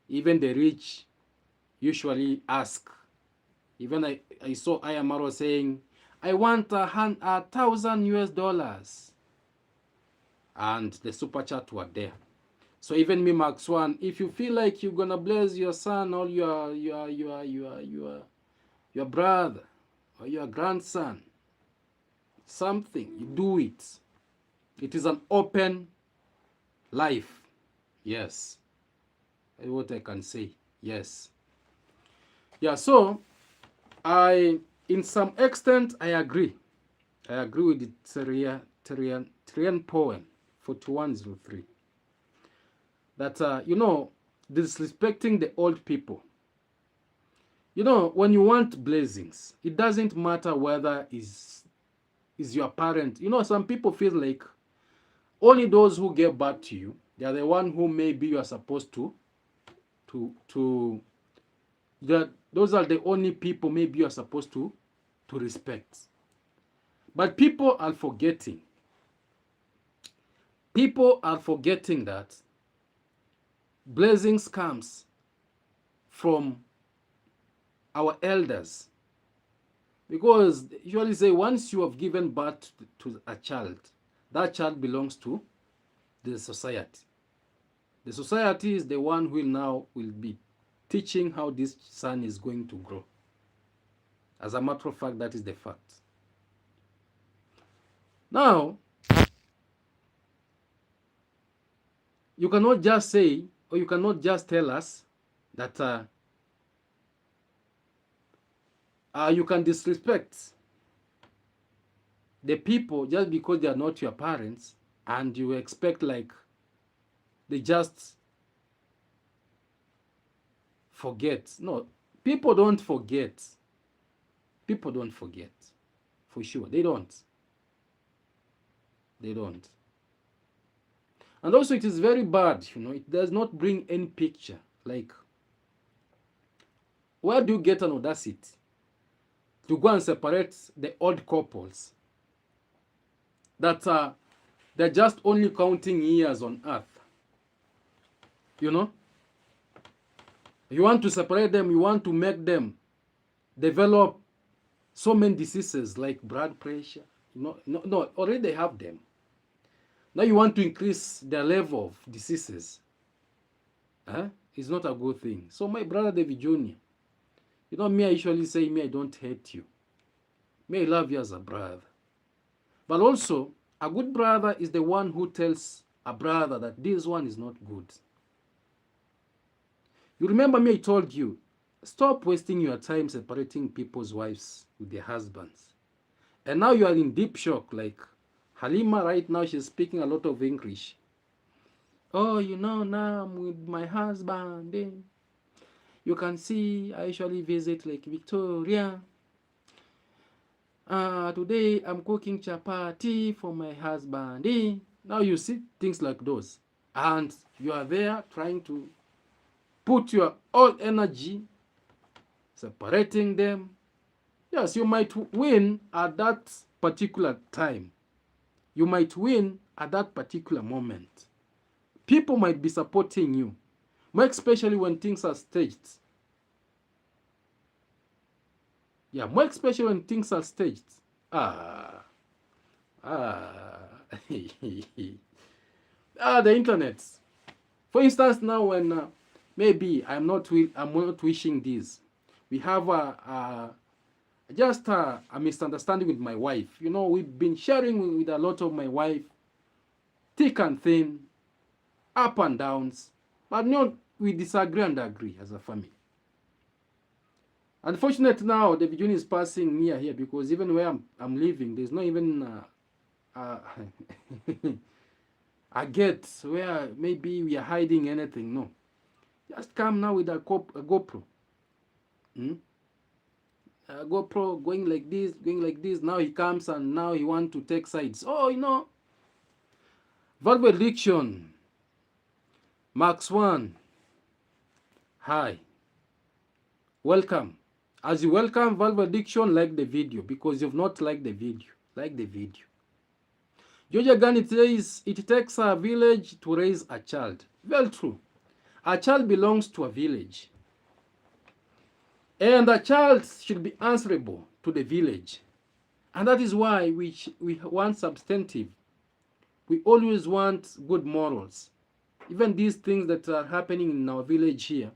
Even the rich usually ask. Even I saw Ayamaro saying, I want $1,000, and the super chat were there. So even me, Max One, if you feel like you're gonna bless your son or your brother or your grandson, something, you do it. It is an open life. Yes. That's what I can say. Yes. Yeah, so in some extent, I agree. I agree with the Terian Powell 4103. That, disrespecting the old people. When you want blessings, it doesn't matter whether is your parent. Some people feel like only those who get back to you, they are the one who maybe you are supposed to those are the only people maybe you are supposed to respect. But people are forgetting that blessings comes from our elders. Because usually say once you have given birth to a child, that child belongs to the society. The society is the one who will be teaching how this son is going to grow. As a matter of fact, that is the fact. Now, you cannot just say, or you cannot just tell us that you can disrespect the people just because they are not your parents, and you expect like they just forget. No, people don't forget. People don't forget. For sure. They don't. They don't. And also it is very bad, it does not bring any picture. Like, where do you get an audacity to go and separate the old couples that they're just only counting years on earth? You want to separate them, you want to make them develop so many diseases like blood pressure. No, already they have them. Now you want to increase their level of diseases. It's not a good thing. So my brother davyjnr, me, I usually say, me, I don't hate you. Me, I love you as a brother. But also, a good brother is the one who tells a brother that this one is not good. You remember me, I told you, stop wasting your time separating people's wives with their husbands. And now you are in deep shock, like Halima right now, she's speaking a lot of English. Oh, now I'm with my husband. You can see I usually visit like Victoria. Today I'm cooking chapati for my husband. Now you see things like those, and you are there trying to put your all energy separating them. Yes, you might win at that particular time. You might win at that particular moment. People might be supporting you, more especially when things are staged. Yeah, more especially when things are staged. Ah, the internet. For instance, now when maybe I'm not wishing this, we have just a misunderstanding with my wife. You know, we've been sharing with a lot of my wife, thick and thin, up and downs, but no, we disagree and agree as a family. Unfortunately, now the davyjnr is passing near here, because even where I'm living, there's not even a gate where maybe we are hiding anything. No, just come now with a GoPro. A GoPro going like this, going like this. Now he comes and now he wants to take sides. Oh, you know, valediction. Max 1. Hi. Welcome. As you welcome valediction, like the video, because you've not liked the video. Like the video. Georgia Gun, it says it takes a village to raise a child. Well, true. A child belongs to a village. And a child should be answerable to the village. And that is why we want substantive. We always want good morals. Even these things that are happening in our village here,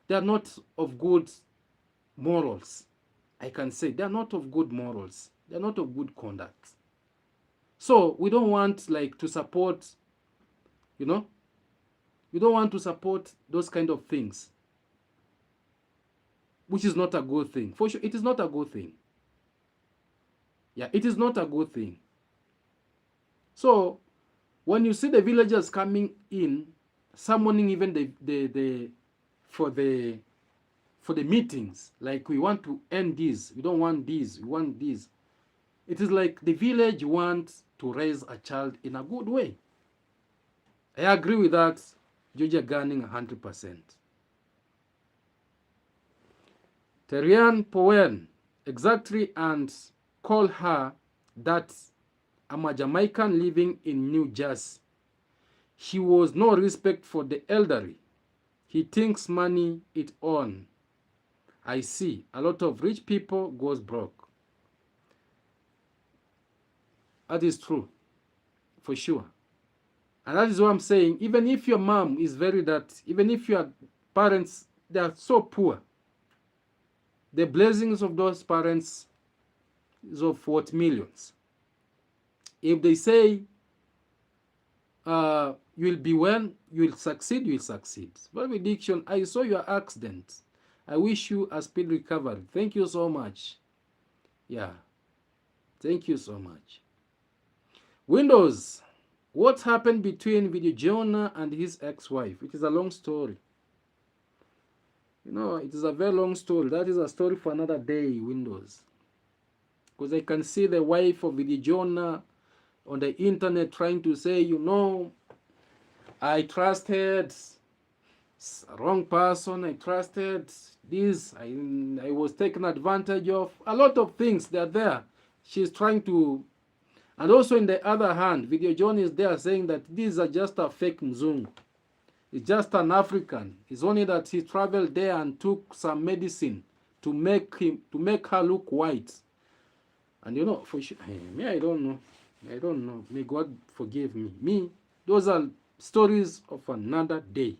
they are not of good morals. I can say they are not of good morals. They are not of good conduct. So we don't want like to support, you know, we don't want to support those kind of things, which is not a good thing. For sure, it is not a good thing. Yeah, it is not a good thing. So when you see the villagers coming in, summoning even for the meetings, like we want to end this, we don't want this, we want this. It is like the village wants to raise a child in a good way. I agree with that, Georgia Gunning 100%. Terian Powen, exactly, and call her that I'm a Jamaican living in New Jersey. He was no respect for the elderly. He thinks money it on. I see a lot of rich people goes broke. That is true, for sure. And that is what I'm saying. Even if your mom is even if your parents, they are so poor, the blessings of those parents is of what, millions. If they say you'll be well, you'll succeed, you'll succeed. Valediction, I saw your accident. I wish you a speedy recovery. Thank you so much. Yeah. Thank you so much. Windows. What happened between davyjnr and his ex-wife? It is a long story. You know, it is a very long story. That is a story for another day, Windows. Because I can see the wife of davyjnr on the internet trying to say, you know, I trusted wrong person, I trusted this, I was taken advantage of. A lot of things, they're there. She's trying to, and also in the other hand, davyjnr is there saying that these are just a fake Mzungu. It's just an African. It's only that he traveled there and took some medicine to make her look white. And you know, for sure, me, I don't know. I don't know. May God forgive me. Me, those are stories of another day.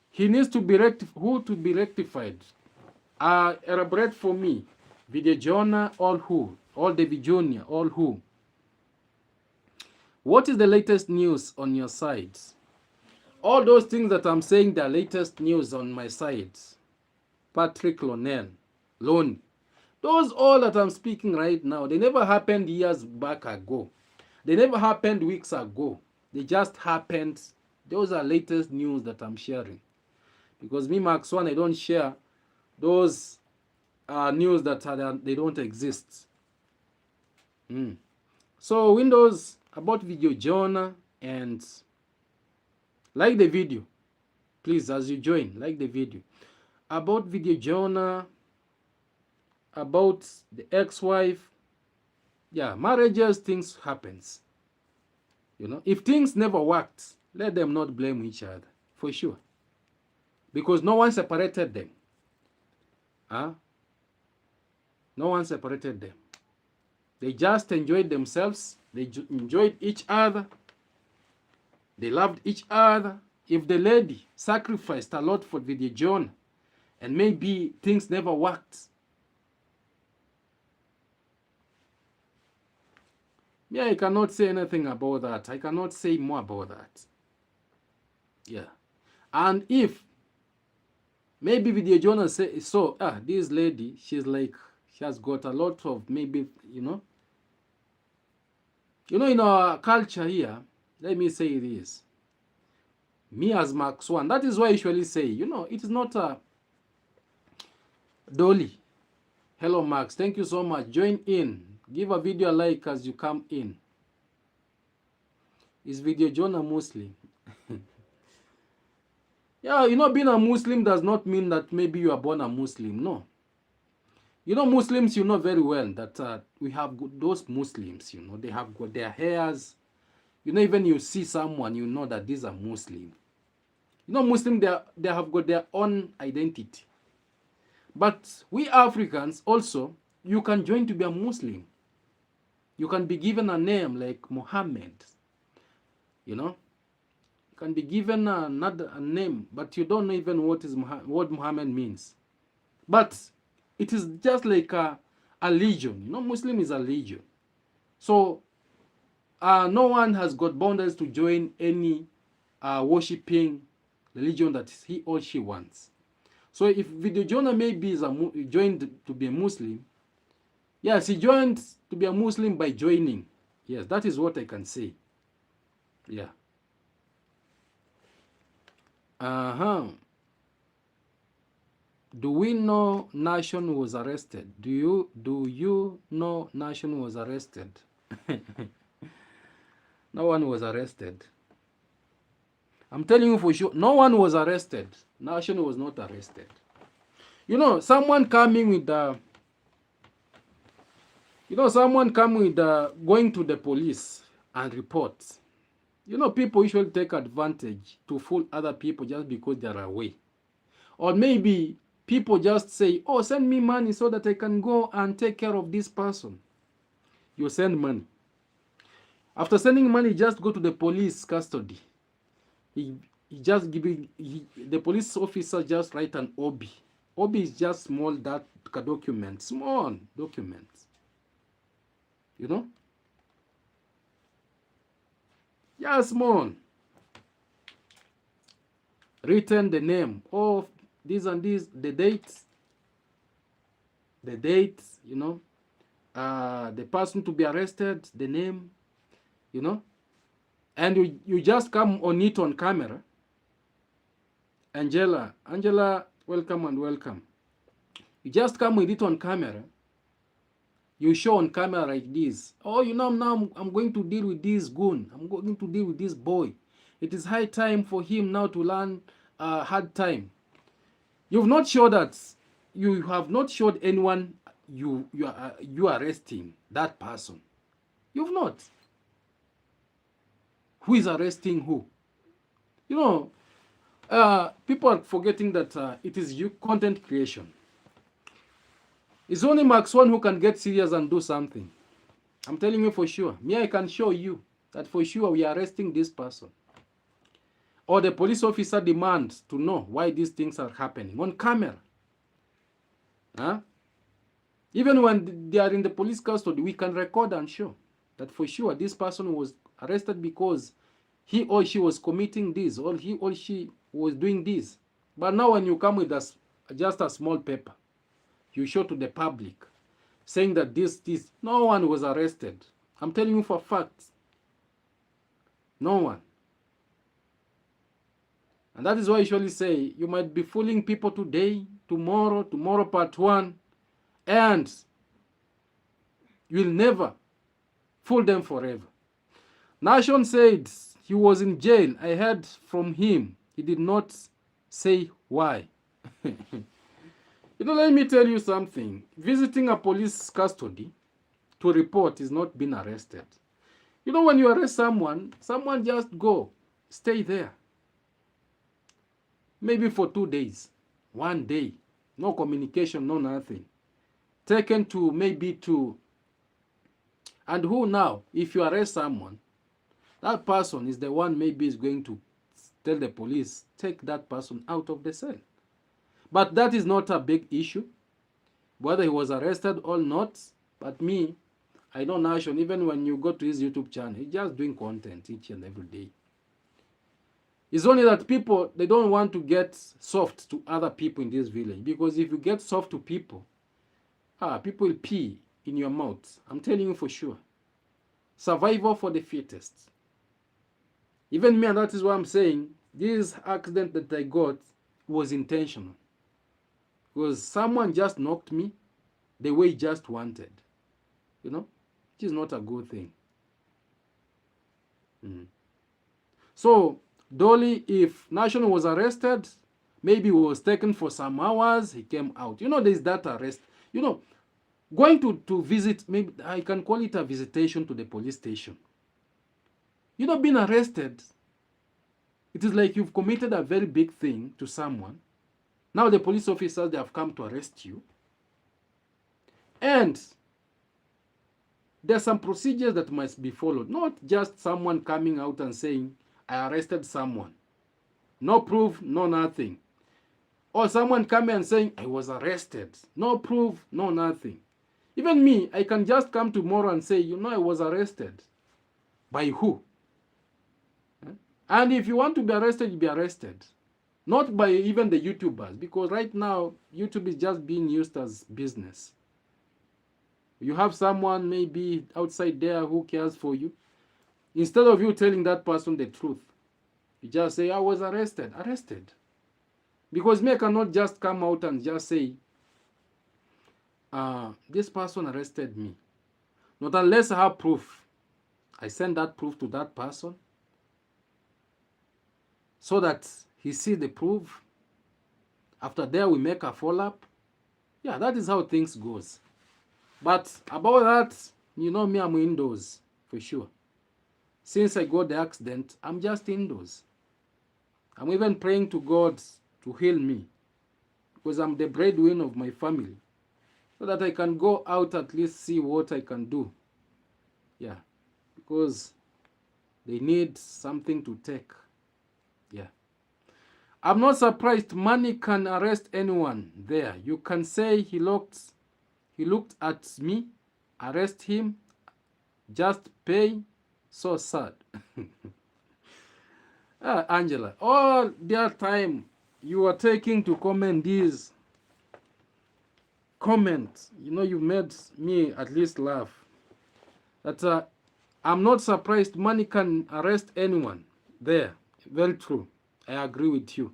He needs to be who to be rectified. Elaborate for me. davyjnr, all who? All davyjnr, all who? What is the latest news on your side? All those things that I'm saying, the latest news on my side. Patrick Loney. Those all that I'm speaking right now, they never happened years back ago. They never happened weeks ago. They just happened. Those are latest news that I'm sharing. Because me, Max One, I don't share those news that they don't exist. So Windows about davyjnr, and like the video, please, as you join, like the video about davyjnr, about the ex-wife. Yeah, marriages, things happens. You know, if things never worked, let them not blame each other, for sure, because no one separated them. Huh? No one separated them. They just enjoyed themselves. They enjoyed each other. They loved each other. If the lady sacrificed a lot for davyjnr, and maybe things never worked, yeah, I cannot say anything about that. I cannot say more about that. Yeah. And if maybe davyjnr say so, this lady, she's like, she has got a lot of, maybe, in our culture here, let me say this. Me as Max One, that is why I usually say, it is not a Dolly. Hello Max, thank you so much. Join in. Give a video a like as you come in. Is davyjnr a Muslim? Yeah, being a Muslim does not mean that maybe you are born a Muslim. No. Muslims, very well that we have those Muslims, they have got their hairs. Even you see someone, you know that these are Muslim. Muslim, they have got their own identity. But we Africans also, you can join to be a Muslim. You can be given a name like Muhammad. You can be given a name, but you don't know even what Muhammad means. But it is just like a religion. Muslim is a religion. So no one has got boundaries to join any worshipping religion that he or she wants. So if davyjnr maybe is joined to be a Muslim, yes, he joined to be a Muslim by joining. Yes, that is what I can say. Yeah. Do we know Nation was arrested? Do you know Nation was arrested? No one was arrested. I'm telling you for sure, no one was arrested. Nation was not arrested. Someone coming with going to the police and report. People usually take advantage to fool other people just because they are away. Or maybe people just say, oh, send me money so that I can go and take care of this person. You send money. After sending money, just go to the police custody. The police officer just write an OB. OB is just small document, small document. Yeah, small. Written the name of this and this, the dates, the person to be arrested, the name, and you just come on it on camera. Angela, welcome and welcome. You just come with it on camera. You show on camera like this. Oh, now I'm going to deal with this goon. I'm going to deal with this boy. It is high time for him now to learn hard time. You have not showed anyone you arresting that person. You've not. Who is arresting who? People are forgetting that it is content creation. It's only Max One who can get serious and do something. I'm telling you for sure. Me, I can show you that for sure we are arresting this person. Or the police officer demands to know why these things are happening on camera. Even when they are in the police custody, we can record and show that for sure this person was arrested because he or she was committing this, or he or she was doing this. But now when you come with just a small paper, you show to the public, saying that this, no one was arrested. I'm telling you for a fact. No one. And that is why I usually say, you might be fooling people today, tomorrow part 1, and you will never Fool them forever. Nation said he was in jail. I heard from him. He did not say why. Let me tell you something. Visiting a police custody to report is not being arrested. When you arrest someone just go, stay there. Maybe for 2 days, 1 day, no communication, no nothing. Taken to maybe to, and who now, if you arrest someone, that person is the one maybe is going to tell the police, take that person out of the cell. But that is not a big issue, whether he was arrested or not. But me, I know Nation, even when you go to his YouTube channel, he's just doing content each and every day. It's only that people, they don't want to get soft to other people in this village. Because if you get soft to people, people will pee in your mouth. I'm telling you for sure. Survival for the fittest. Even me, and that is what I'm saying, this accident that I got was intentional. Because someone just knocked me the way he just wanted. Which is not a good thing. So, Dolly, if Nation was arrested, maybe he was taken for some hours, he came out. There's that arrest. Going to visit, maybe I can call it a visitation to the police station. Being arrested, it is like you've committed a very big thing to someone. Now the police officers, they have come to arrest you. And there's some procedures that must be followed. Not just someone coming out and saying, I arrested someone. No proof, no nothing. Or someone coming and saying, I was arrested. No proof, no nothing. Even me, I can just come tomorrow and say, I was arrested. By who? And if you want to be arrested, you be arrested. Not by even the YouTubers, because right now, YouTube is just being used as business. You have someone maybe outside there who cares for you. Instead of you telling that person the truth, you just say, I was arrested. Arrested. Because me, I cannot just come out and just say, this person arrested me. Not unless I have proof. I send that proof to that person so that he sees the proof. After there, we make a follow-up. Yeah, that is how things goes. But about that, me, I'm indoors for sure. Since I got the accident, I'm just indoors. I'm even praying to God to heal me, because I'm the breadwinner of my family, so that I can go out at least see what I can do. Yeah, because they need something to take. Yeah. I'm not surprised. Money can arrest anyone there. You can say he looked at me, arrest him, just pay. So sad. Angela, all that time you were taking to comment these comments, you made me at least laugh. That I'm not surprised. Money can arrest anyone there. Very true. I agree with you.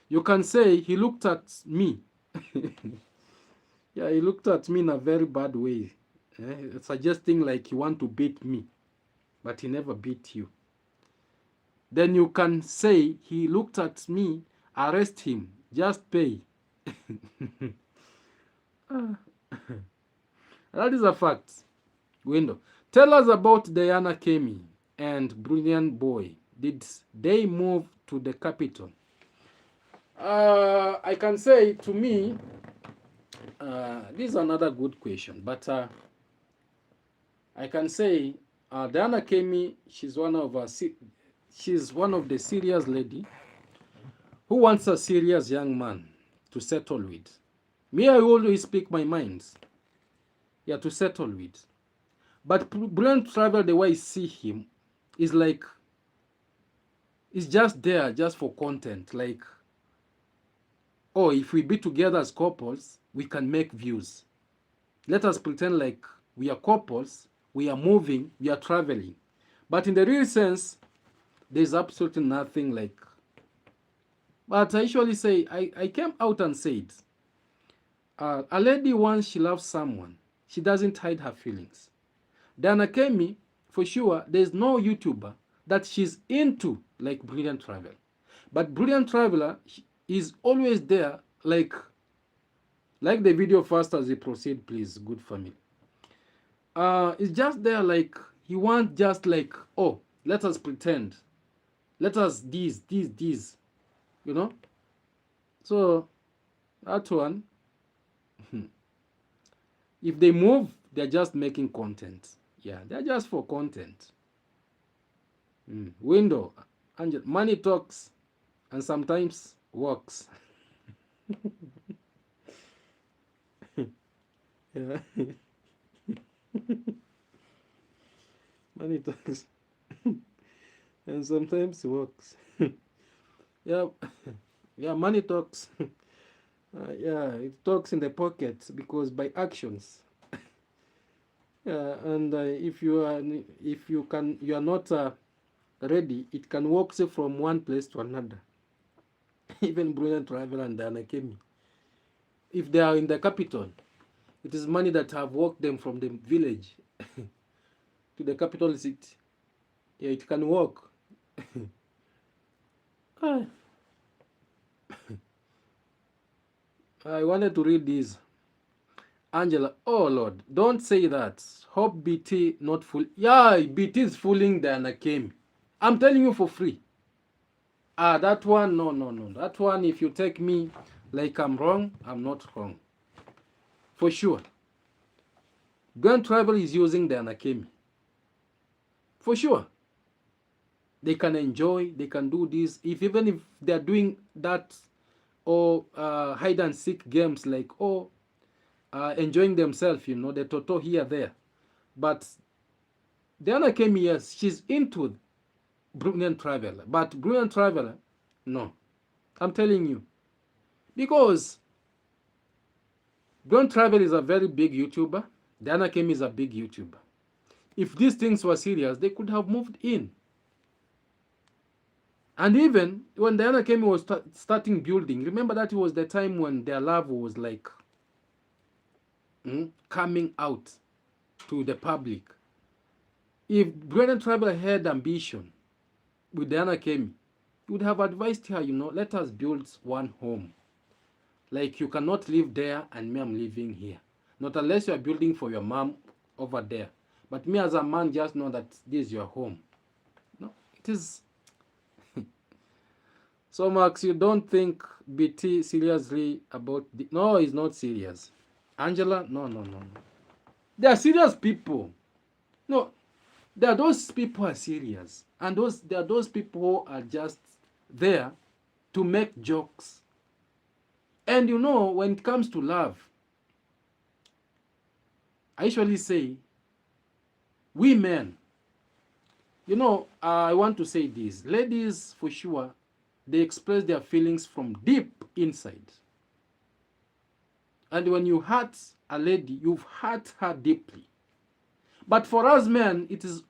You can say he looked at me. Yeah, he looked at me in a very bad way, suggesting like he want to beat me, but he never beat you. Then you can say he looked at me, arrest him, just pay. That is a fact. Window. Tell us about Davyjnr Kemi and Brilliant Boy. Did they move to the capital? I can say, to me, this is another good question, but I can say Davyjnr Kemi, she's one of the serious lady who wants a serious young man to settle with. Me, I always speak my mind. Yeah, to settle with. But Brilliant Travel, the way I see him, is like, it's just there just for content. Like, oh, if we be together as couples, we can make views. Let us pretend like we are couples, we are moving, we are traveling. But in the real sense, there's absolutely nothing like. But I usually say, I came out and said, a lady, once she loves someone, she doesn't hide her feelings. Diana Kemi, for sure, there's no YouTuber that she's into like Brilliant Travel. But Brilliant Traveler is always there, like the video first as we proceed, please, good family. It's just there like he wants just like, oh, let us pretend. Let us these, you know? So that one, if they move, they're just making content. Yeah, they're just for content. Window, Angel, money talks and sometimes works. Yeah. Money talks and sometimes works. Yeah, yeah, money talks. Yeah, it talks in the pocket because by actions. And if you are not ready, it can walk you from one place to another. Even Brilliant Travel and Diana Kemi, if they are in the capital, it is money that have walked them from the village to the capital city. Yeah, it can walk. I wanted to read this. Angela, oh Lord, don't say that. Hope BT not full. Yeah, BT is fooling Diana Kemi. I'm telling you for free. That one, no. That one, if you take me like I'm wrong, I'm not wrong. For sure. Gun Travel is using Diana Kemi. For sure. They can enjoy, they can do this. Even if they're doing that or hide and seek games like, enjoying themselves, the Toto here, there. But Diana Kemi, yes, she's into Brilliant Traveler. But Brilliant Traveler, no. I'm telling you. Because Brilliant Travel is a very big YouTuber. Diana Kemi is a big YouTuber. If these things were serious, they could have moved in. And even when Diana Kemi was starting building, remember that it was the time when their love was like coming out to the public. If Brilliant Traveler had ambition with Diana Kemi, he would have advised her, let us build one home. Like, you cannot live there and me, I'm living here. Not unless you are building for your mom over there. But me as a man, just know that this is your home. No, it is. So, Max, you don't think BT seriously about the... No, it's not serious. Angela, no. They are serious people. No, there are those people who are serious. And there are those people who are just there to make jokes. And when it comes to love, I usually say, we men, I want to say this. Ladies, for sure, they express their feelings from deep inside. And when you hurt a lady, you've hurt her deeply. But for us men, it is,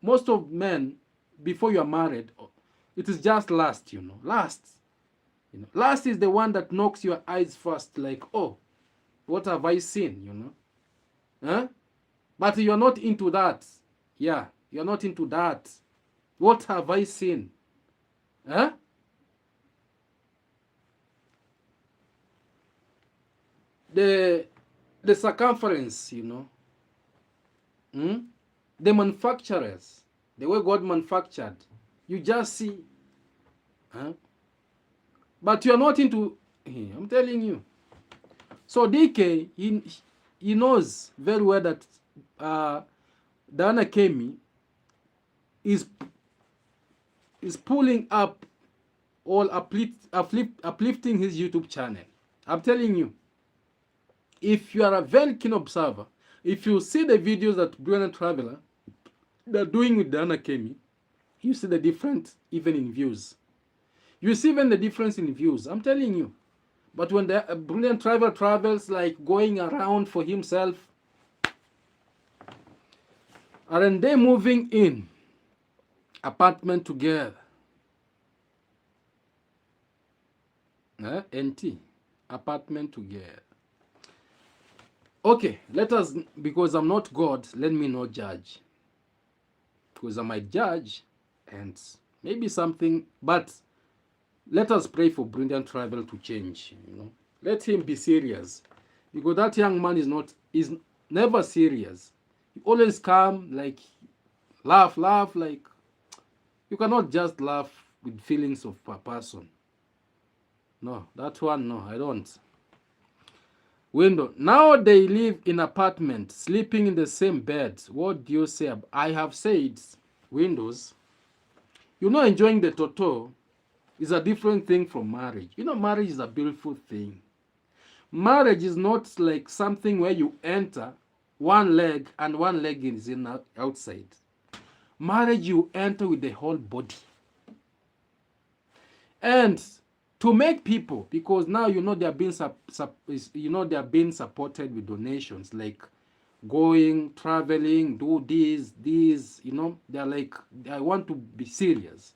most of men, before you are married, it is just lust, lust. Lust is the one that knocks your eyes first, like, oh, what have I seen, Huh? But you're not into that. Yeah, you're not into that. What have I seen? Huh? The circumference, the manufacturers, the way God manufactured, you just see. Huh? But you're not into, I'm telling you. So DK, he knows very well that Diana Kemi is pulling up or uplifting his YouTube channel. I'm telling you, if you are a very keen observer, if you see the videos that Brilliant Traveler they're doing with Diana Kemi, you see the difference even in views. You see even the difference in views. I'm telling you. But when the Brilliant Traveler travels like going around for himself, aren't they moving in apartment together? NT, apartment together. Okay, let us, because I'm not God, let me not judge. Because I might judge and maybe something, but let us pray for Brilliant Travel to change, you know. Let him be serious. Because that young man is never serious. He always come like laugh, like you cannot just laugh with feelings of a person. No, that one, no, I don't. Window. Now they live in apartment, sleeping in the same bed. What do you say? I have said, Windows, you know, enjoying the toto is a different thing from marriage. You know, marriage is a beautiful thing. Marriage is not like something where you enter one leg and one leg is in outside. Marriage, you enter with the whole body. And to make people, because now you know they are being they are being supported with donations, like going, traveling, do this, you know, they're like, I want to be serious.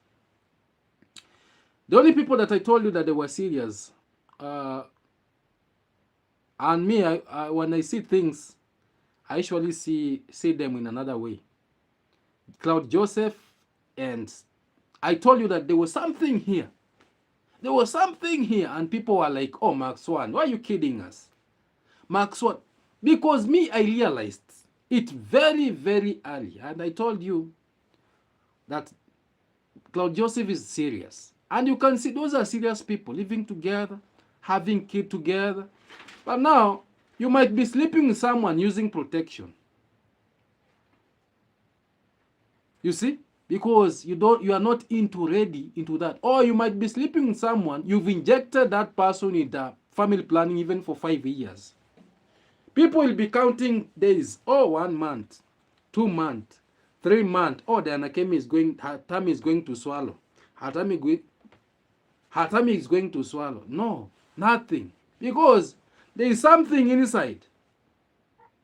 The only people that I told you that they were serious, and me, when I see things, I usually see them in another way. Cloud Joseph, and I told you that there was something here. There was something here, and people were like, oh, Mark Swan, why are you kidding us? Mark Swan. Because me, I realized it very, very early. And I told you that Cloud Joseph is serious. And you can see those are serious people living together, having kids together. But now, you might be sleeping with someone using protection. You see? Because you are not ready into that. Or you might be sleeping with someone, you've injected that person in the family planning even for 5 years. People will be counting days. Oh, 1 month, 2 months, 3 months. Oh, the Anakemi is going, her tummy is going to swallow. Her tummy is going to swallow. No, nothing. Because there is something inside.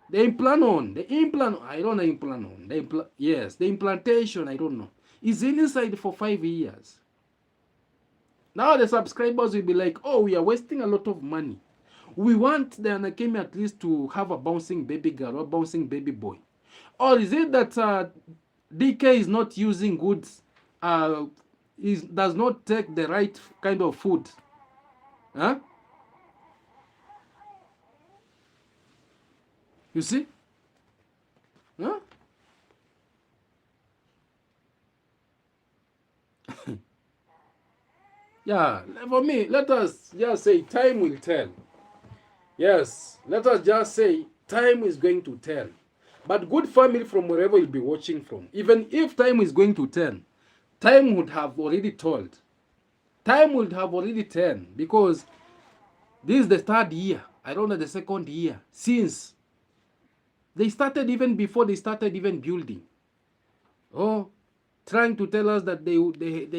The implant, I don't know implant on. Yes, the implantation, I don't know. Is inside for 5 years. Now the subscribers will be like, oh, we are wasting a lot of money. We want the Anakemi at least to have a bouncing baby girl or bouncing baby boy. Or is it that DK is not using goods, does not take the right kind of food? Huh? You see? Huh? Yeah, for me, let us just say time will tell. Yes, let us just say time is going to tell. But good family from wherever you'll be watching from, even if time is going to tell, time would have already told. Time would have already turned, because this is the 3rd year. I don't know, the 2nd year since they started, even before they started even building. Oh, trying to tell us that they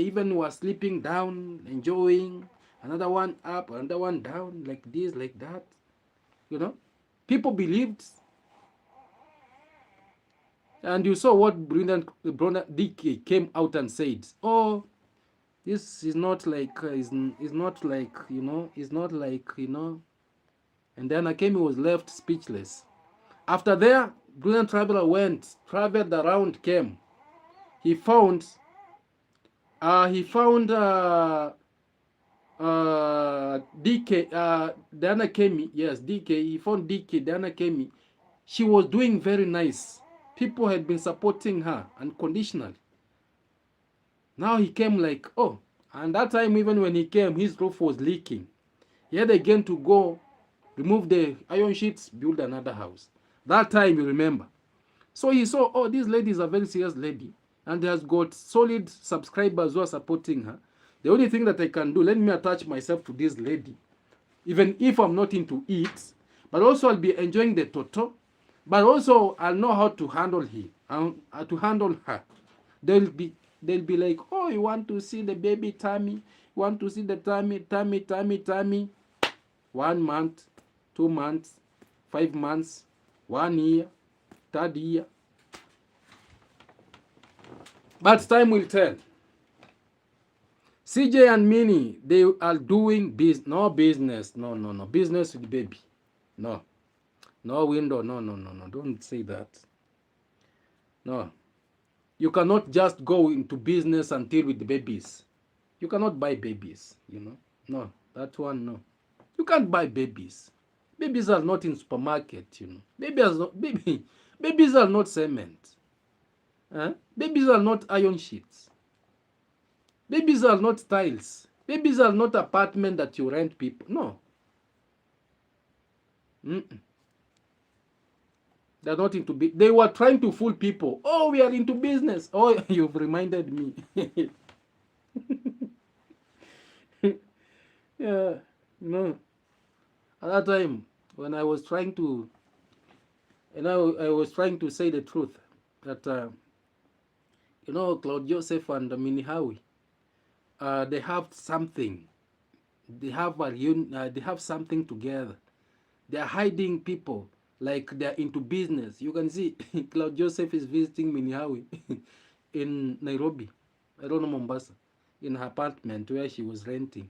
even were sleeping down, enjoying, another one up, another one down, like this, like that. You know, people believed. And you saw what Brilliant DK came out and said, oh, this is not like, is not like, you know, it's not like, you know. And then Akemi was left speechless. After there, Brilliant Traveler traveled around, came. He found DK, Diana Kemi, yes, DK, he found DK, Diana Kemi. She was doing very nice. People had been supporting her unconditionally. Now he came like, oh, and that time even when he came, his roof was leaking. He had again to go, remove the iron sheets, build another house. That time, you remember. So he saw, oh, this lady is a very serious lady, and has got solid subscribers who are supporting her. The only thing that I can do, let me attach myself to this lady, even if I'm not into it, but also I'll be enjoying the toto, but also I'll know how to handle him, to handle her. They'll be like, oh, you want to see the baby tummy? You want to see the tummy? 1 month, 2 months, 5 months, 1 year, 3rd year. But time will tell. CJ and Minnie, they are doing business. No business with baby. No. No window. No, no, no, no. Don't say that. No. You cannot just go into business and deal with the babies. You cannot buy babies, you know. No, that one, no. You can't buy babies. Babies are not in supermarket, you know. Babies are not cement. Babies are not iron sheets. Babies are not tiles. Babies are not apartment that you rent people. No. Mm-mm. They're not into business. They were trying to fool people. Oh, we are into business. Oh, you've reminded me. Yeah, no. At that time, when I was trying to, I was trying to say the truth that, Claude Joseph and Mini Howie, they have something. They have something together. They are hiding people like they are into business. You can see Claude Joseph is visiting Mini Howie in Nairobi. I don't know, Mombasa, in her apartment where she was renting.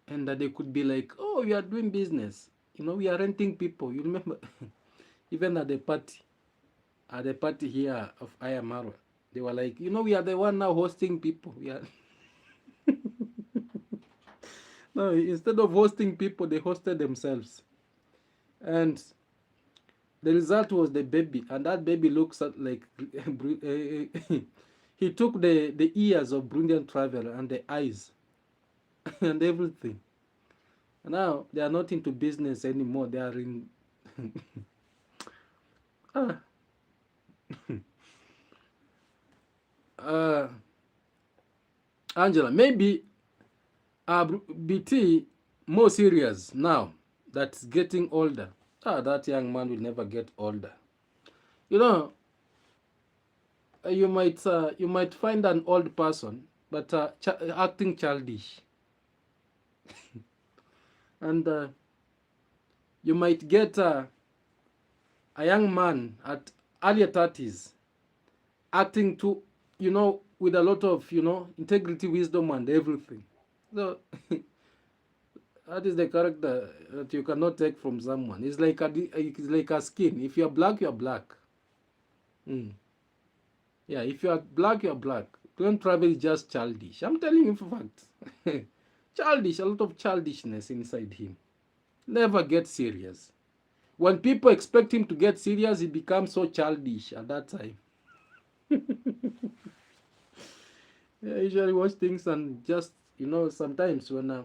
And that they could be like, oh, we are doing business. We are renting people. You remember, even at the party here of Ayamarwa, they were like, we are the one now hosting people. We are no, instead of hosting people, they hosted themselves. And the result was the baby, and that baby looks like he took the ears of Brilliant Traveler and the eyes and everything. Now they are not into business anymore. They are in ah, uh, Angela, maybe BT more serious now that's getting older. That young man will never get older. You know, you might find an old person, but acting childish, and you might get a young man at earlier 30s acting too, with a lot of integrity, wisdom, and everything. So that is the character that you cannot take from someone. It's like a skin. If you're black, you're black. Mm. Yeah, if you're black, you're black. Don't travel is just childish. I'm telling you for fact. Childish, a lot of childishness inside him. Never get serious. When people expect him to get serious, he becomes so childish at that time. Yeah, I usually watch things and just, sometimes when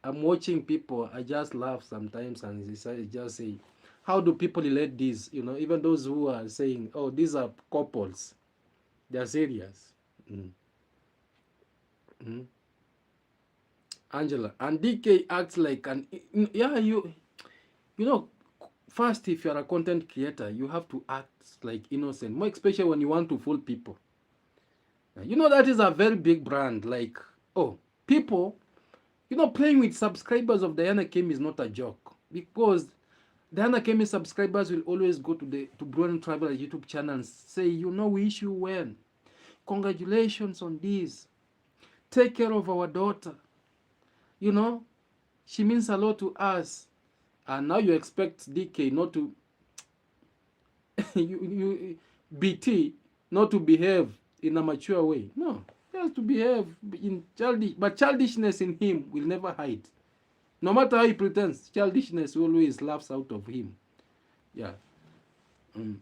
I'm watching people, I just laugh sometimes and just say, how do people relate this? Even those who are saying, oh, these are couples, they are serious. Mm. Mm. Angela, and DK acts like an, yeah, you know, first, if you're a content creator, you have to act like innocent, more especially when you want to fool people. That is a very big brand. Like, oh, people, playing with subscribers of Diana Kim is not a joke, because Diana Kim subscribers will always go to Brown Traveler YouTube channel and say, we wish you well. Congratulations on this. Take care of our daughter. She means a lot to us. And now you expect DK not to BT not to behave in a mature way. No, he has to behave in childish, but childishness in him will never hide. No matter how he pretends, childishness always laughs out of him. Yeah. Mm.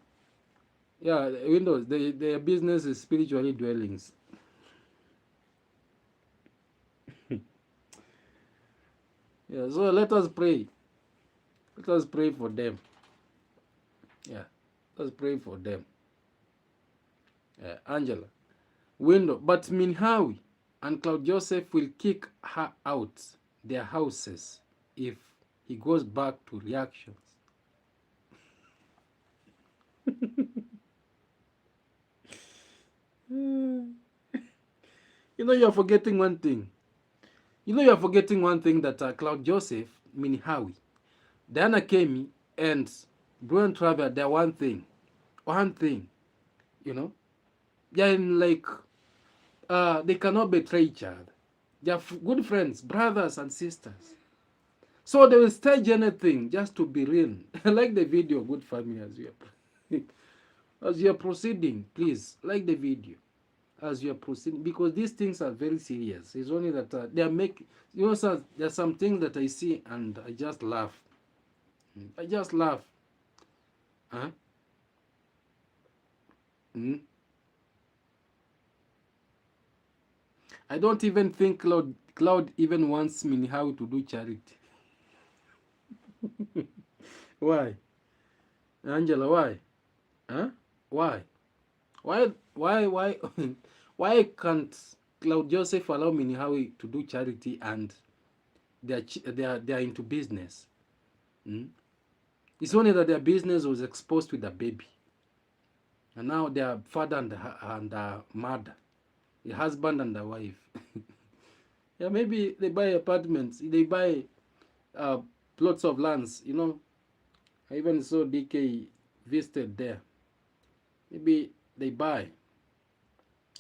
Yeah, Windows, their business is spiritually dwellings. Yeah, so let us pray. Let us pray for them. Yeah, let's pray for them. Angela. Window, but Minhawi and Claude Joseph will kick her out their houses if he goes back to reactions. You're forgetting one thing. You're forgetting one thing, that Claude Joseph, Minhawi, Diana Kemi, and Brian Traver, they're one thing. One thing. They're in like, they cannot betray each other. They're good friends, brothers and sisters. So they will stage anything just to be real. Like the video, good family, as you are proceeding. Please like the video as you are proceeding, because these things are very serious. It's only that they are making, you know, sir, there's some things that I see and I just laugh. I just laugh. Huh? Mm? I don't even think Cloud even wants me how to do charity. Why? Angela, why? Huh? Why? Why why can't Cloud Joseph allow me how to do charity and they are into business? Hmm? It's only that their business was exposed with a baby, and now they are father and mother, a husband and a wife. Yeah, maybe they buy apartments, they buy uh, plots of lands. You know, I even saw DK visited there. Maybe they buy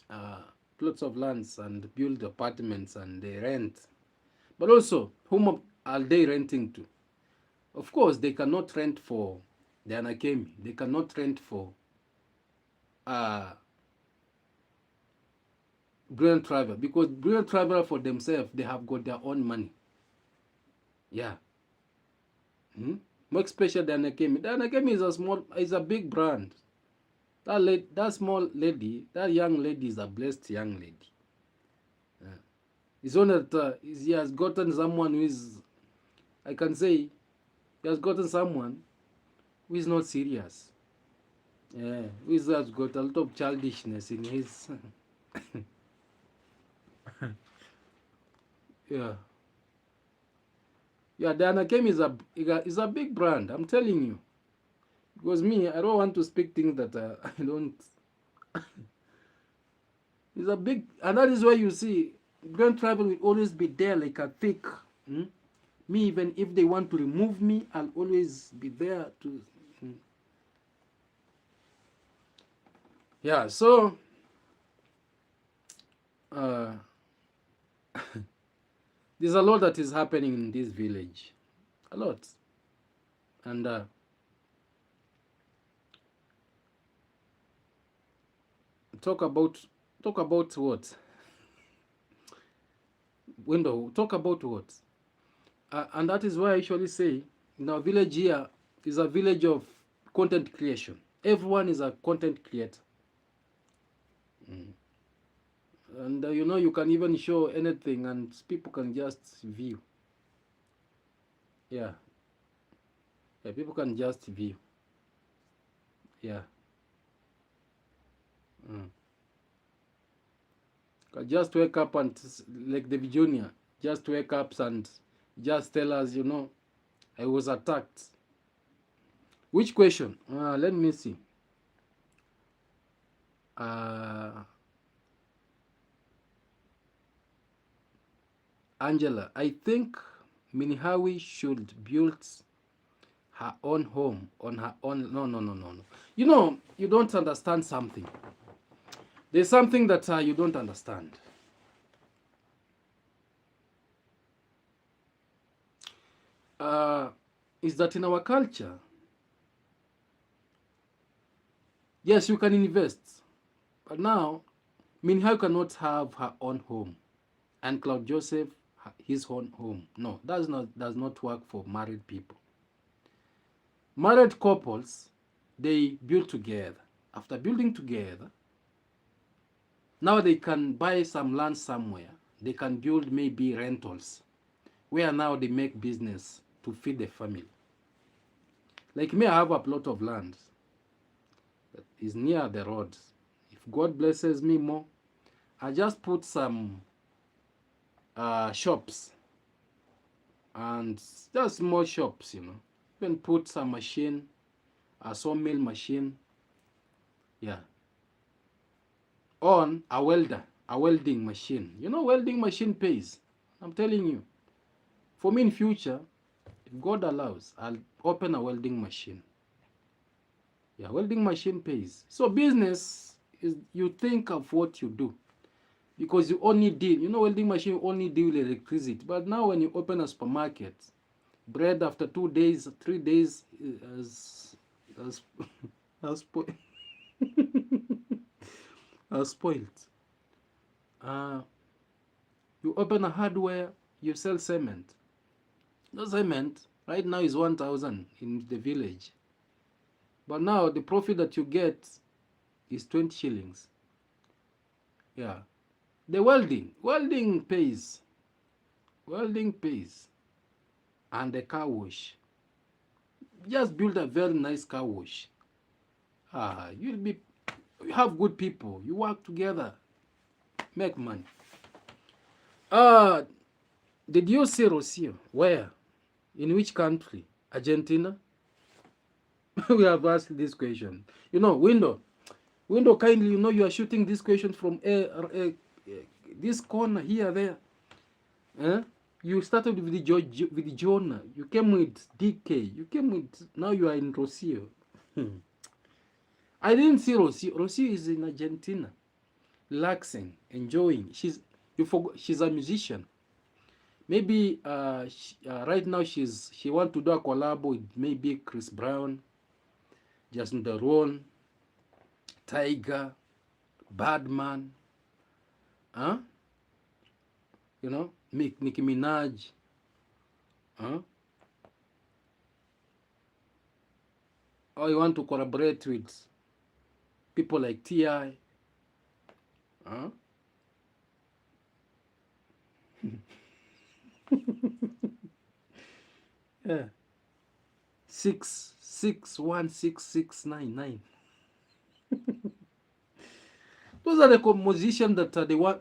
uh, plots of lands and build apartments and they rent. But also, whom are they renting to? Of course, they cannot rent for the Anakemi. They cannot rent for uh, Brilliant Travel, because Brilliant Travel for themselves, they have got their own money. Yeah. Hmm? More especially the Anakemi. The Anakemi is a big brand. That small lady, that young lady is a blessed young lady. It's only that he has gotten someone who is, I can say, he has gotten someone who is not serious. Yeah, who has got a lot of childishness in his. Yeah. Yeah, Diana Kem is a big brand. I'm telling you. Because me, I don't want to speak things that I don't. It's a big, and that is why you see, Grand Travel will always be there like a thick. Hmm? Me, even if they want to remove me, I'll always be there to. Hmm. Yeah, so uh, there's a lot that is happening in this village. A lot. And talk about what? Window. Talk about what? And that is why I usually say, in our village here is a village of content creation. Everyone is a content creator. Mm. And you know, you can even show anything and people can just view. Yeah. Yeah, people can just view. Yeah. Mm. Can just wake up and, like davyjnr, just wake up and just tell us, you know, I was attacked. Which question? Let me see. Angela, I think Minihawi should build her own home on her own. No, no, no, no, no. You know, you don't understand something. There's something that you don't understand. Is that in our culture, yes, you can invest. But now, Minhai cannot have her own home. And Claude Joseph, his own home. No, does not work for married people. Married couples, they build together. After building together, now they can buy some land somewhere. They can build maybe rentals, where now they make business to feed the family. Like me, I have a plot of land that is near the road. If God blesses me more, I just put some shops and just small shops, you know. Even put some machine, a sawmill machine, yeah, on a welding machine. You know, welding machine pays. I'm telling you. For me in future, if God allows, I'll open a welding machine. Yeah, welding machine pays. So business is, you think of what you do. Because you only deal, you know, welding machine only deal with electricity. But now when you open a supermarket, bread after 2 days, 3 days has, has, has spoiled. You open a hardware, you sell cement. No cement right now is 1,000 in the village. But now the profit that you get is 20 shillings. Yeah. The welding pays. Welding pays. And the car wash. Just build a very nice car wash. You have good people. You work together. Make money. Did you see Rocio? Where? In which country? Argentina? We have asked this question. Window, kindly, you are shooting this question from this corner here, there. You started with Jonah. You came with DK. You came with, now you are in Rocio. I didn't see Rocio. Rocio is in Argentina, relaxing, enjoying. She's a musician. Maybe right now she want to do a collab with maybe Chris Brown, Justin Deron, Tiger, Badman, Nicki Minaj, or you want to collaborate with people like T.I., yeah. 6616699. Those are the musicians that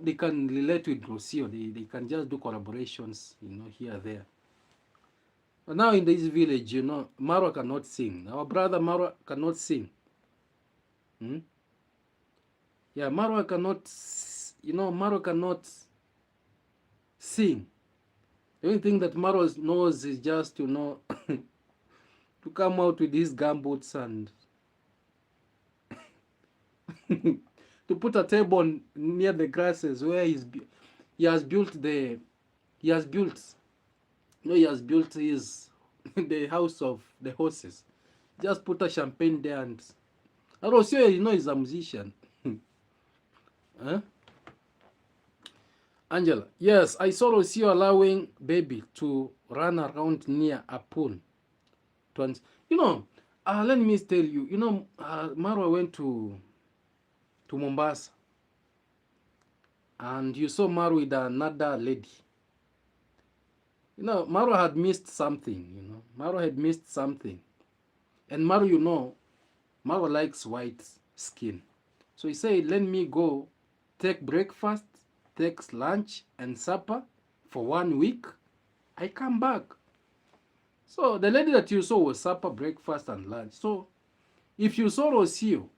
they can relate with Rocio. They can just do collaborations, here there. But now in this village, Marwa cannot sing. Our brother Marwa cannot sing. Yeah, Marwa cannot sing. The only thing that Marwa knows is just, to come out with his gumboots and to put a table near the grasses where he has built his the house of the horses. Just put a champagne there, and Rocio, is a musician. Angela, yes, I saw Rocio allowing baby to run around near a pool. Let me tell you, Marwa went to Mombasa, and you saw Marwa with another lady. Marwa had missed something. Marwa had missed something, and Marwa, Marwa likes white skin, so he said, "Let me go take breakfast, take lunch and supper for 1 week. I come back." So the lady that you saw was supper, breakfast, and lunch. So if you saw Rocio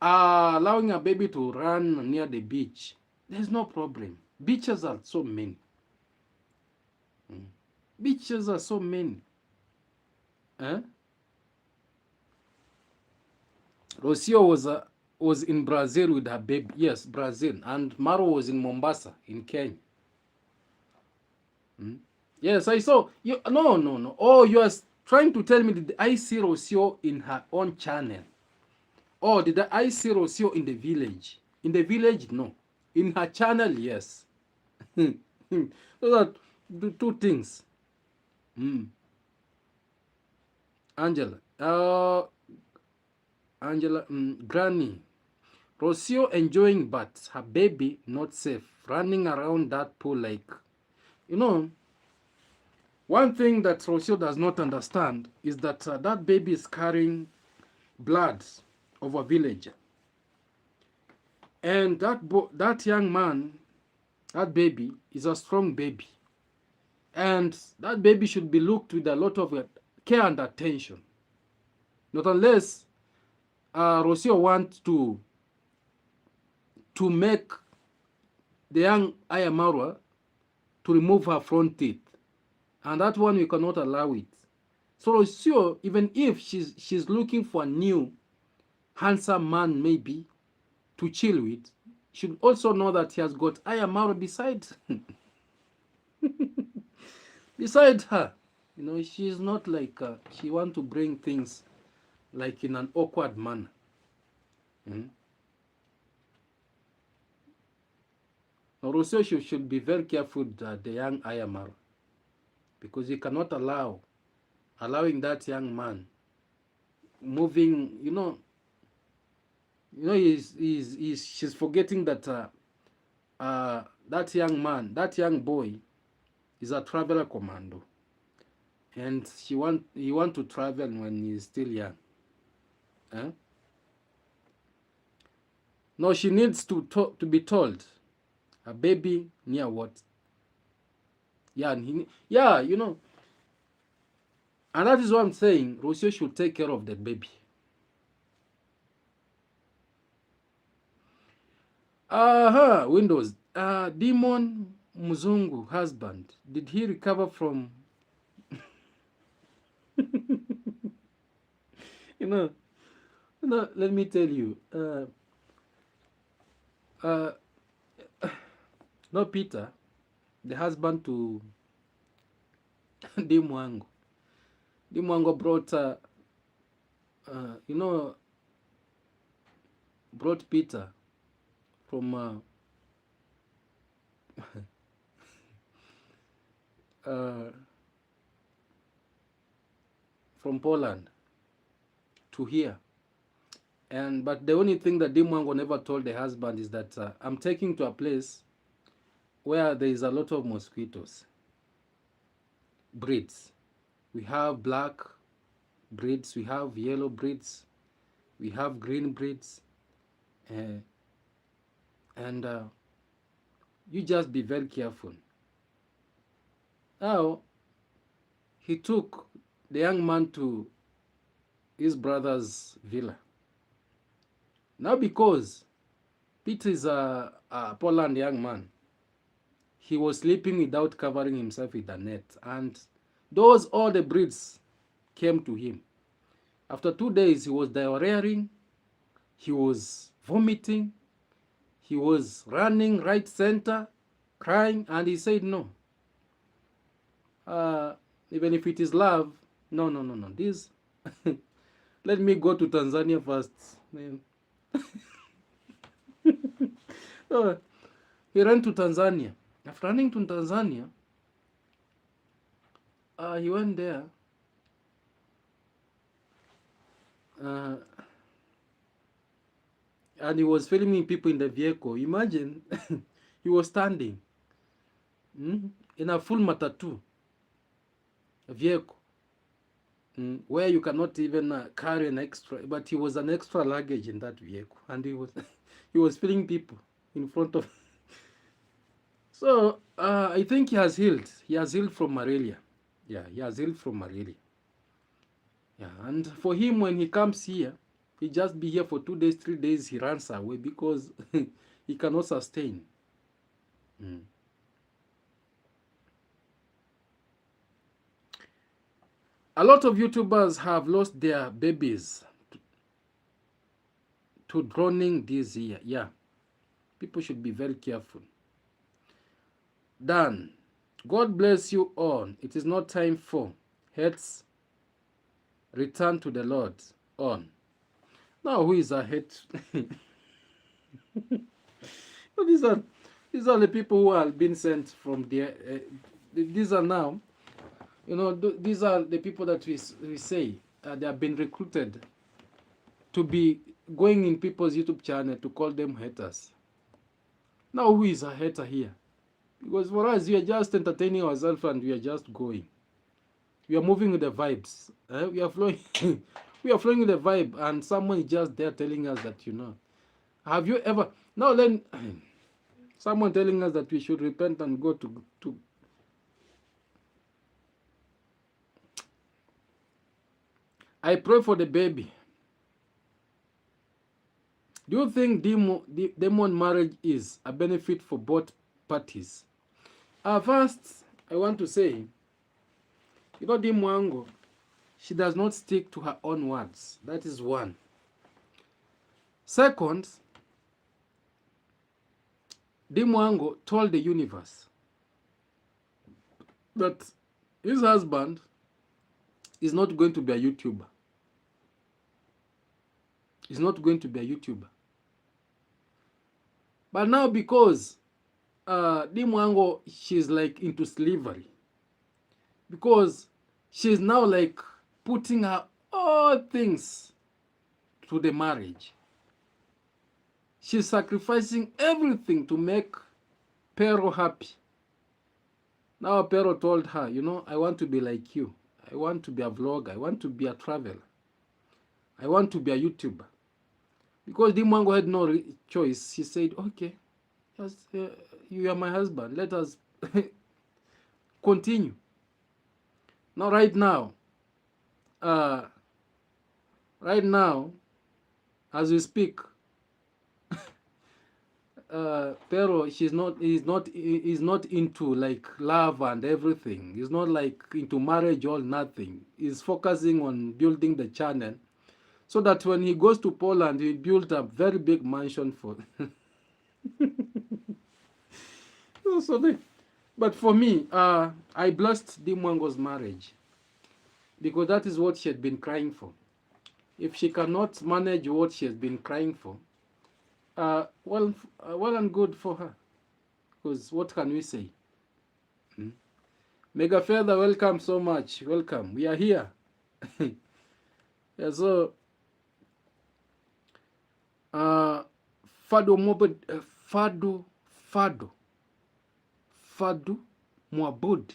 allowing a baby to run near the beach, there's no problem. Beaches are so many. Beaches are so many. Rocio was in Brazil with her baby. Yes, Brazil. And Marwa was in Mombasa, in Kenya. Yes, I saw you. No. Oh, you are trying to tell me, did I see Rocio in her own channel? Oh, did I see Rocio in the village? In the village, no. In her channel, yes. Those are the two things. Angela, Granny, Rocio enjoying, but her baby not safe, running around that pool like, one thing that Rocio does not understand is that that baby is carrying blood of a villager. And that young man, that baby, is a strong baby. And that baby should be looked with a lot of care and attention. Not unless Rocio wants to make the young Aya Marwa to remove her front teeth. And that one we cannot allow it. So Rocio, even if she's looking for a new handsome man maybe to chill with, should also know that he has got Aya Marwa beside beside her. You know, she's not like, she want to bring things like in an awkward manner. Mm. Now, Rousseau should be very careful that the young Ayamar, because he cannot allowing that young man moving, she's forgetting that that young man, that young boy is a traveler commando, and he want to travel when he's still young. Eh? No, she needs to be told, a baby near what? Yeah, and and that is what I'm saying. Rousseau should take care of the baby. Windows. Demon Muzungu husband. Did he recover from? you know, let me tell you. No, Peter, the husband to Dimwango. Dimwango brought, brought Peter from from Poland to here. But the only thing that Dimwango never told the husband is that I'm taking to a place where there is a lot of mosquitoes. Breeds. We have black breeds, we have yellow breeds, we have green breeds, and you just be very careful. Now, he took the young man to his brother's villa. Now, because Peter is a Poland young man, he was sleeping without covering himself with a net, and all the breeds came to him. After 2 days, he was diarrheaing, he was vomiting, he was running right center, crying, and he said no. Even if it is love, no. This, let me go to Tanzania first. So, he ran to Tanzania. After running to Tanzania, he went there. And he was filming people in the vehicle. Imagine, he was standing in a full matatu vehicle, where you cannot even carry an extra, but he was an extra luggage in that vehicle, and he was he was filming people in front of. So I think he has healed. He has healed from malaria. Yeah, he has healed from malaria. Yeah, and for him, when he comes here, he just be here for 2 days, 3 days, he runs away because he cannot sustain. A lot of YouTubers have lost their babies to drowning this year. Yeah, people should be very careful. Dan, God bless you all. It is not time for hates. Return to the Lord on. Now, who is a hate? These are the people who have been sent from the. These are now, these are the people that we say they have been recruited to be going in people's YouTube channel to call them haters. Now, who is a hater here? Because for us, we are just entertaining ourselves and we are just going. We are moving with the vibes. We are flowing. We are flowing with the vibe, and someone is just there telling us that, have you ever? Now then, someone telling us that we should repent and go to. I pray for the baby. Do you think demon marriage is a benefit for both parties? First, I want to say, Dimwango, she does not stick to her own words. That is one. Second, Dimwango told the universe that his husband is not going to be a YouTuber. Is not going to be a YouTuber. But now because Dimwango, she's like into slavery. Because she's now like putting her all things to the marriage. She's sacrificing everything to make Pero happy. Now Pero told her, you know, I want to be like you. I want to be a vlogger. I want to be a traveler. I want to be a YouTuber. Because Dimwango had no choice. She said, okay, just, you are my husband. Let us continue. Now, right now, as we speak, Pero is not into like love and everything. He's not like into marriage or nothing. He's focusing on building the channel, so that when he goes to Poland, he built a very big mansion for. But for me, I blessed Dimwango's marriage because that is what she had been crying for. If she cannot manage what she has been crying for, well and good for her. Because what can we say? Mega Feather, welcome so much. Welcome. We are here. Yeah, so Fado Mobud, Fado Mwabud.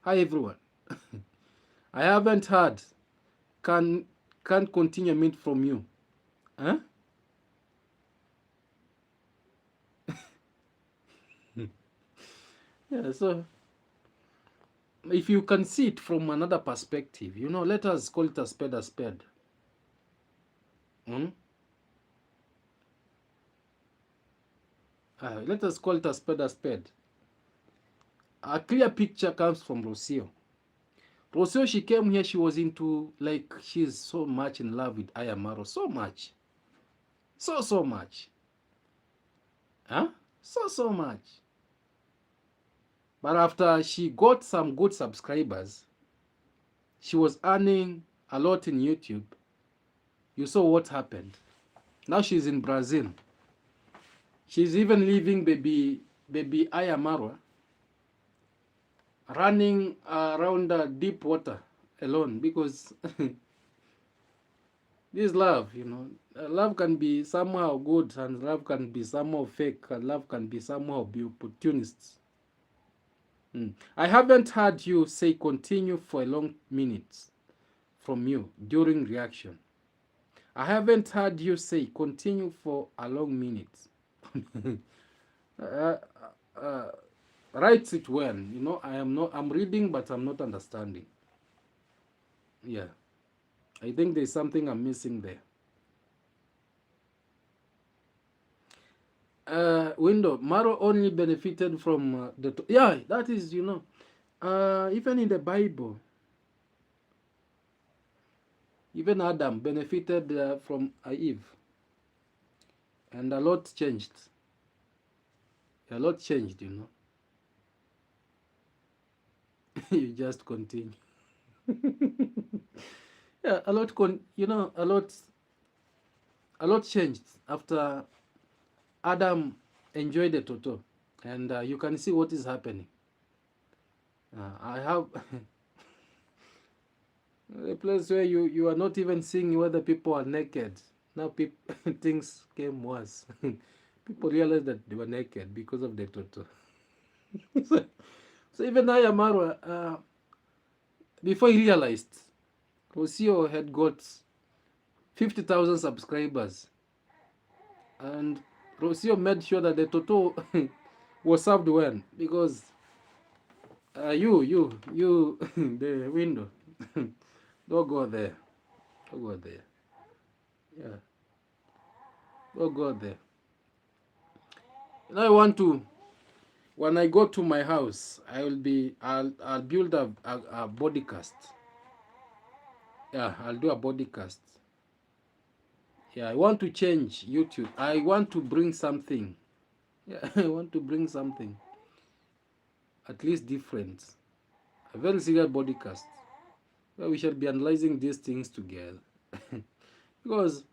Hi everyone. I haven't heard. Can't continue meet from you. Huh? Yeah, so if you can see it from another perspective, you know, let us call it a spade a spade. Let us call it a spade a spade. A clear picture comes from Rocio. Rocio, she came here, she was into, like, she's so much in love with Ayamaro. So much. So much. Huh? So much. But after she got some good subscribers, she was earning a lot in YouTube. You saw what happened. Now she's in Brazil. She's even leaving baby Ayamaro, running around deep water alone, because this love, you know, love can be somehow good and love can be somehow fake and love can be somehow be opportunists. I haven't heard you say continue for a long minute from you during reaction. I haven't heard you say continue for a long minute. Writes it well, you know. I'm reading, but I'm not understanding. Yeah, I think there's something I'm missing there. Window Maro only benefited from yeah, that is, you know, even in the Bible, even Adam benefited from Eve, and a lot changed. A lot changed, you know. You just continue. Yeah, a lot changed after Adam enjoyed the toto, and you can see what is happening. I have a place where you are not even seeing whether people are naked. Now things came worse. People realized that they were naked because of the toto. So even Ayamaro, before he realized, Rocio had got 50,000 subscribers, and Rocio made sure that the toto was served well, because you the window. Don't go there. Don't go there. Yeah. Don't go there. And I want to, when I go to my house, I'll build a body cast. Yeah, I'll do a body cast. Yeah, I want to change YouTube. I want to bring something. Yeah, I want to bring something at least different. A very serious body cast. Well, we shall be analyzing these things together. Because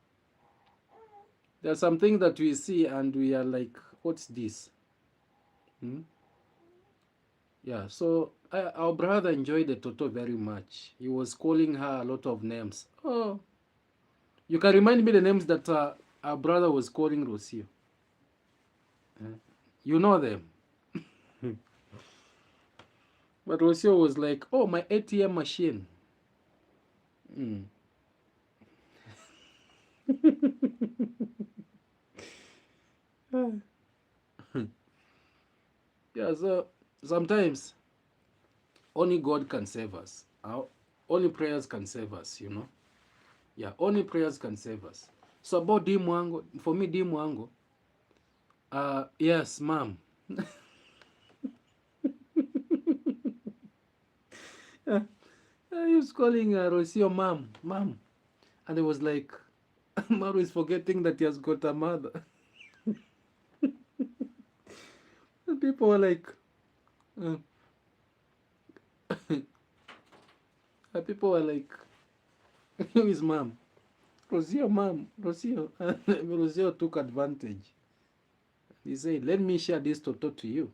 there are some things that we see and we are like, what's this? Hmm? Yeah, so our brother enjoyed the Toto very much. He was calling her a lot of names. Oh, you can remind me the names that our brother was calling Rocio. You know them. But Rocio was like, oh, my ATM machine. Mm. Yeah, so sometimes only God can save us. Only prayers can save us, you know. Yeah, only prayers can save us. So about Dimwango, for me, Dimwango, yes, ma'am. He was calling Rocio mom, mom. And it was like, Maru is forgetting that he has got a mother. And people were like, uh, people were like, who is mom? Rocio mom, Rocio. And Rocio took advantage. He said, let me share this Toto to you.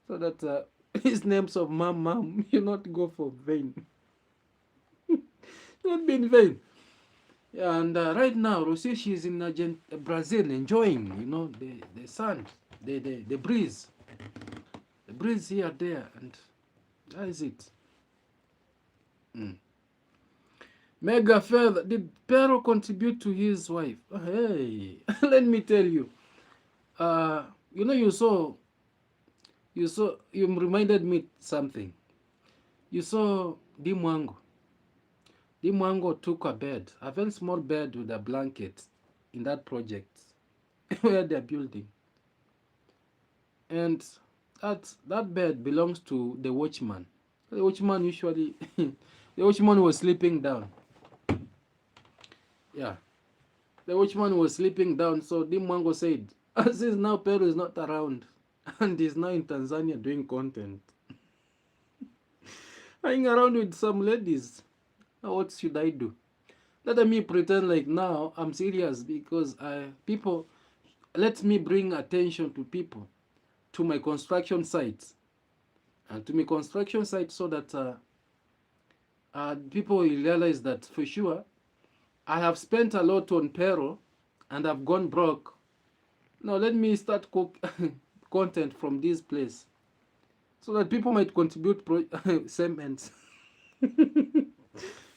So that his names of mom, you not go for vain. Not be in vain. Yeah, and right now, Rocio, she's in Brazil enjoying, you know, the sun, the breeze. The breeze here, there, and that is it. Mm. Mega further, did Pero contribute to his wife? Hey, let me tell you. You know, you reminded me something. You saw Dimwango. Dimwango took a bed, a very small bed with a blanket in that project where they're building. And that bed belongs to the watchman. The watchman usually, the watchman was sleeping down. Yeah, the watchman was sleeping down. So Dimwango said, since now Pero is not around, and he's now in Tanzania doing content, hanging around with some ladies, what should I do? Let me pretend like now I'm serious because people let me bring attention to people to my construction sites and to my construction site so that people will realize that for sure I have spent a lot on Pero and I've gone broke. Now let me start content from this place so that people might contribute cement.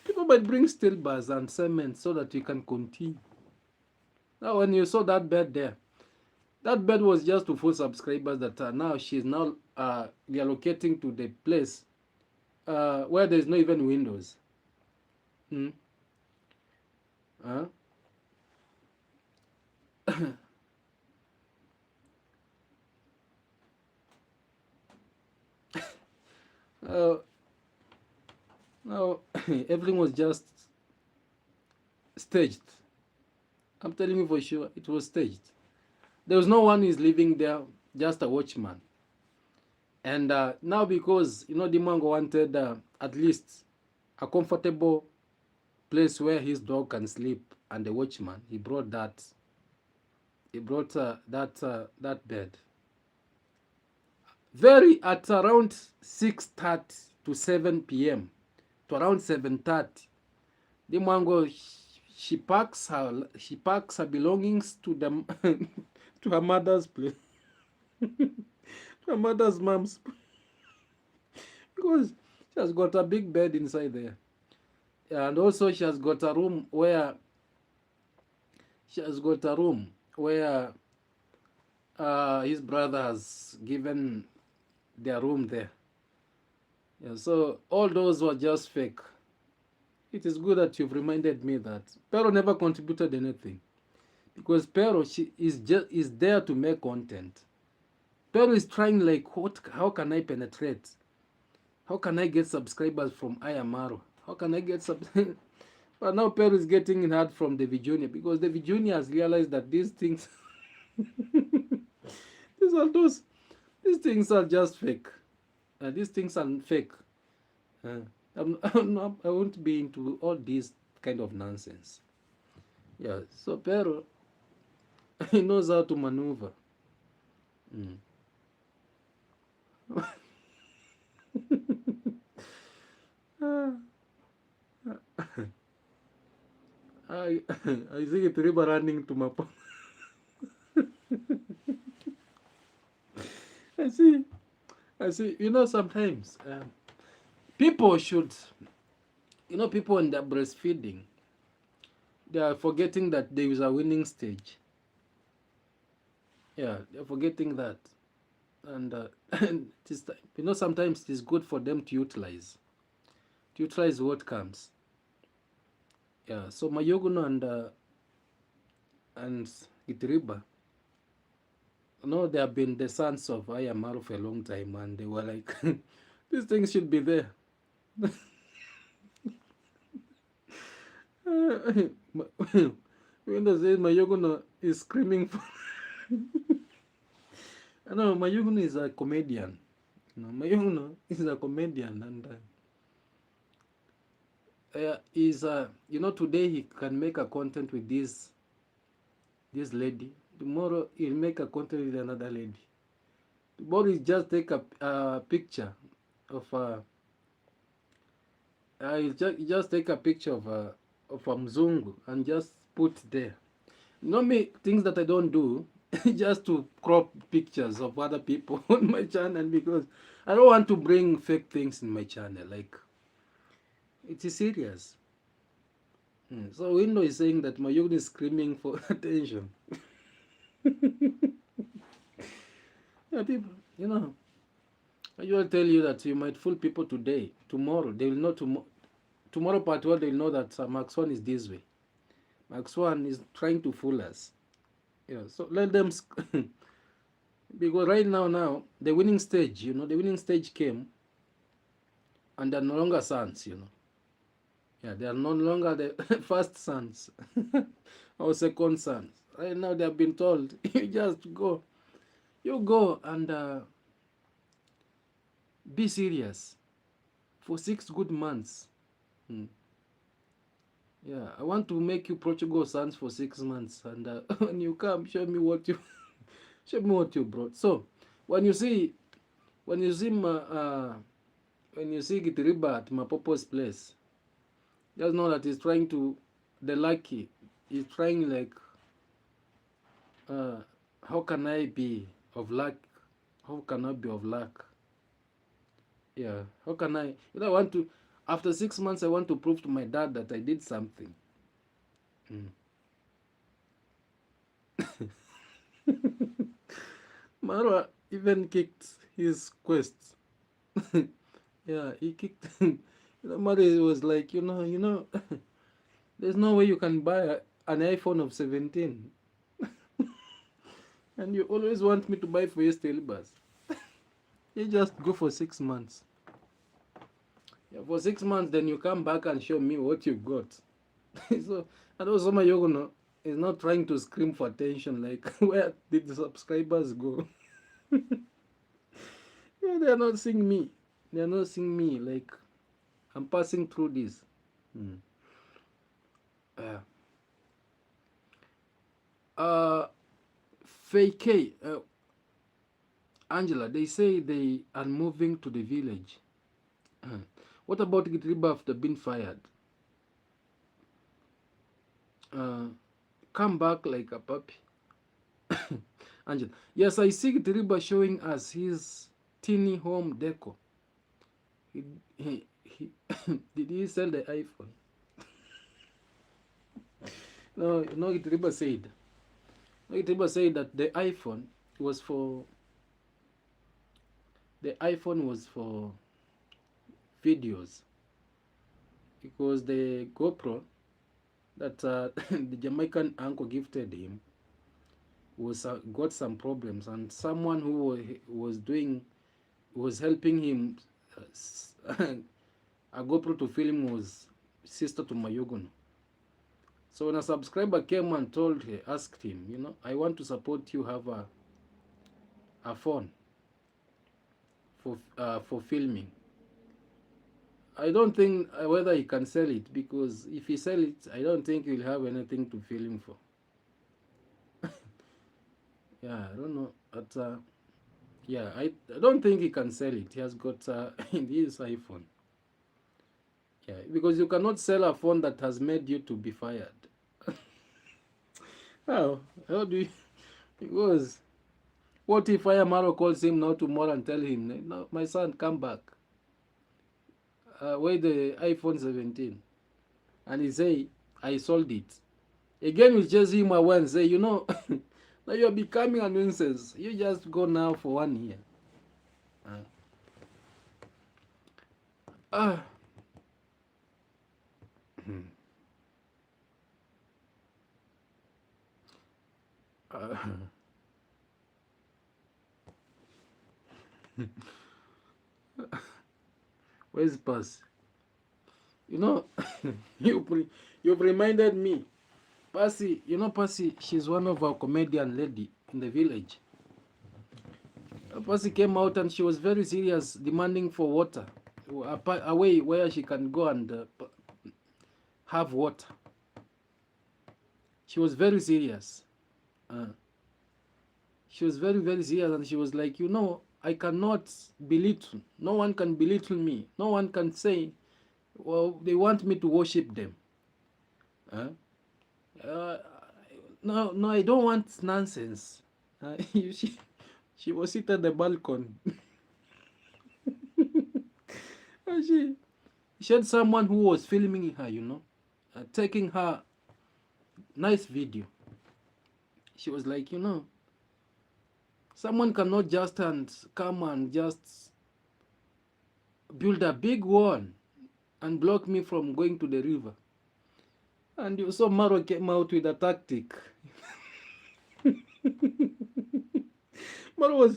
People might bring steel bars and cement so that you can continue. Now when you saw that bed there, that bed was just to full subscribers that now she's now reallocating to the place where there's no even windows. Hmm? Huh? uh, now everything was just staged. I'm telling you for sure, it was staged. There was no one who is living there, just a watchman. And now because, you know, Dimango wanted at least a comfortable place where his dog can sleep and the watchman, he brought that. He brought that bed. Very at around 6:30 to 7 p.m. to around 7:30, Dimango she packs her belongings to the to her mother's place. To her mother's mom's because she has got a big bed inside there. And also she has got a room where his brother has given their room there. Yeah, so all those were just fake. It is good that you've reminded me that Pero never contributed anything because Pero she is there to make content. Pero is trying like how can I penetrate? How can I get subscribers from Ayamaro? How can I get But now Pero is getting it hard from davyjnr because davyjnr has realized that these things these things are just fake. These things are fake. I won't be into all this kind of nonsense. Yeah, so Pero he knows how to maneuver. Mm. I I see it river running to my I see, I see. Sometimes people should, people when they're breastfeeding, they are forgetting that there is a winning stage. Yeah, they're forgetting that, and and sometimes it is good for them to utilize what comes. Yeah. So Mayoguno and Itriba, they have been the sons of Ayamaru for a long time, and they were like, these things should be there. Windows says Mayoguno is screaming for. No, Mayoguno is a comedian. Mayoguno is a comedian, and today he can make a content with this lady. Tomorrow he'll make a content with another lady. Tomorrow he just take a picture of just take a picture of a mzungu and just put there. Me, things that I don't do, just to crop pictures of other people on my channel, because I don't want to bring fake things in my channel. Like, it is serious. So Window is saying that Mayogni is screaming for attention. Yeah, people, I will tell you that you might fool people today. Tomorrow, they will know tomorrow part one, they'll know that Max 1 is this way. Max 1 is trying to fool us. Yeah, so let them because right now, the winning stage, came, and they're no longer sons, Yeah, they are no longer the first sons or second sons. Right now, they have been told, you just go. You go and be serious for 6 good months. Yeah, I want to make you Portugal sons for 6 months, and when you come, show me what you brought. So, when you see when you see Gitiriba at Mapopo's place, just know that he's trying to the lucky. He's trying, like, how can I be of luck? How can I be of luck? Yeah, how can I? I want to. After 6 months, I want to prove to my dad that I did something. Marwa even kicked his quest. Yeah, he kicked. Marwa was like, there's no way you can buy an iPhone of 17, and you always want me to buy for your stilbus. You just go for 6 months. Yeah, for 6 months, then you come back and show me what you got. So, and also my Yogono is not trying to scream for attention, like, where did the subscribers go? Yeah, they are not seeing me. They are not seeing me, like, I'm passing through this. Uh, uh, Fake, Angela, they say they are moving to the village. What about Gitriba after being fired? Come back like a puppy. Angela, yes, I see Gitriba showing us his teeny home deco. He did he sell the iPhone? No, Gitriba said. Gitriba said that was for the iPhone was for videos, because the GoPro that the Jamaican uncle gifted him was got some problems, and someone who was helping him a GoPro to film was sister to Mayogono. So when a subscriber came and asked him, I want to support you have a phone for filming. I don't think whether he can sell it, because if he sell it, I don't think he'll have anything to fill him for. Yeah, I don't know. But yeah, I don't think he can sell it. He has got his iPhone. Yeah, because you cannot sell a phone that has made you to be fired. How do you? Because what if Ayamaro calls him now tomorrow and tell him, no, my son, come back. Where the iPhone 17? And he say, I sold it. Again, we chase him away and say, now you're becoming a nuisance. You just go now for 1 year. Uh, uh, where's Pass? You've reminded me. Passy, Passy, she's one of our comedian lady in the village. Passy came out and she was very serious, demanding for water, a way where she can go and have water. She was very serious. She was very, very serious, and she was like, I cannot belittle. No one can belittle me. No one can say, well, they want me to worship them. No, I don't want nonsense. She was sitting at the balcony. And she had someone who was filming her, taking her nice video. She was like, someone cannot just come and just build a big wall and block me from going to the river. And you saw Maro came out with a tactic. Maro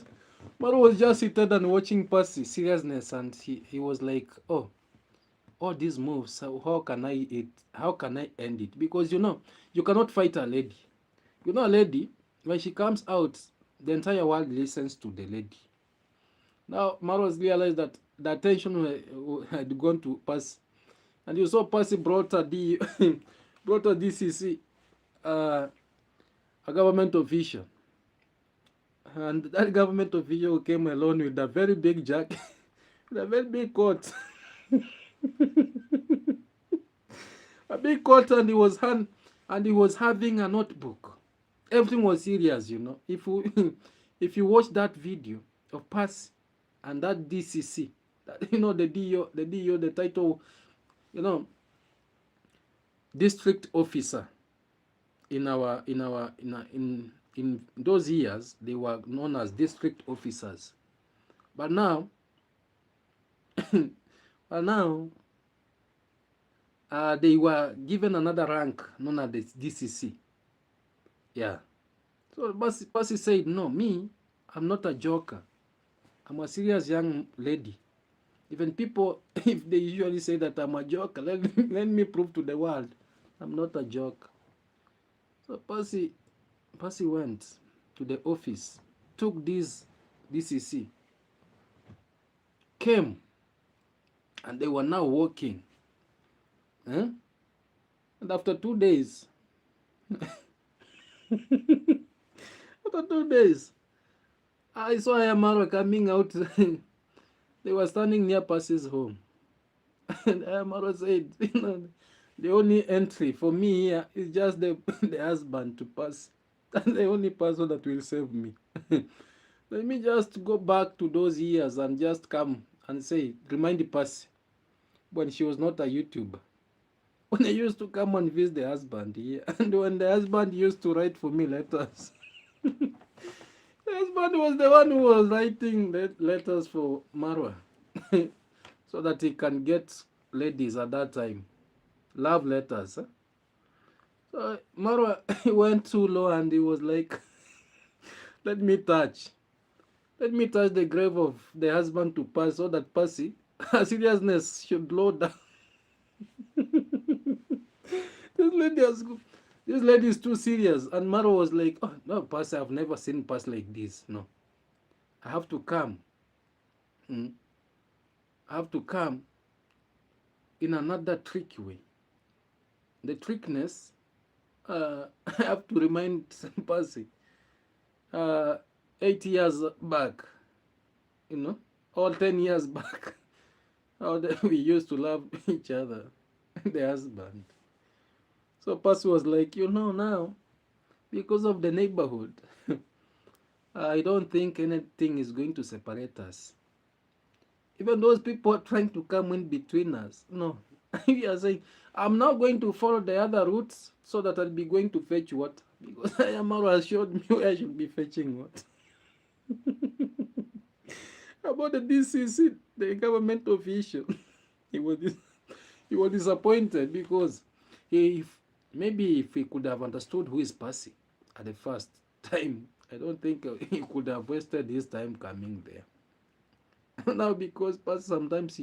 was just sitting and watching Percy seriousness, and he was like, oh, all these moves, how can I end it? Because you cannot fight a lady. A lady, when she comes out, the entire world listens to the lady. Now Maros realized that the attention had gone to Percy, and you saw Percy brought a DCC, a government official, and that government official came alone with a very big jacket, with a very big coat, a big coat, and he was having a notebook. Everything was serious, If you watch that video of Percy and that DCC, the DO, the title, district officer. In those years, they were known as district officers, but now they were given another rank known as the DCC. Yeah. So Percy said, no, me, I'm not a joker. I'm a serious young lady. Even people, if they usually say that I'm a joker, let me prove to the world I'm not a joker. So Percy went to the office, took this DCC, came, and they were now working. And after 2 days, I saw Ayamaro coming out. They were standing near Percy's home. And Ayamaro said, the only entry for me here is just the husband to Percy. That's the only person that will save me. Let me just go back to those years and just come and say, remind Percy when she was not a YouTuber. When I used to come and visit the husband here, and when the husband used to write for me letters. The husband was the one who was writing letters for Marwa so that he can get ladies at that time. Love letters. So Marwa went too low and he was like, let me touch the grave of the husband to Percy so that Percy, her seriousness should low down. This lady is too serious. And Marwa was like, oh, no, Percy, I've never seen Percy like this. No. I have to come. I have to come in another tricky way. The trickness, I have to remind Percy, uh, 8 years back, you know, or 10 years back, how we used to love each other, the husband. So Percy was like, now, because of the neighborhood, I don't think anything is going to separate us. Even those people are trying to come in between us. No, we are saying, I'm now going to follow the other routes so that I'll be going to fetch water. Because Ayamaro has showed me where I should be fetching water. About the DCC, the government official, he was he was disappointed because if maybe if he could have understood who is Percy at the first time, I don't think he could have wasted his time coming there. Now because Percy sometimes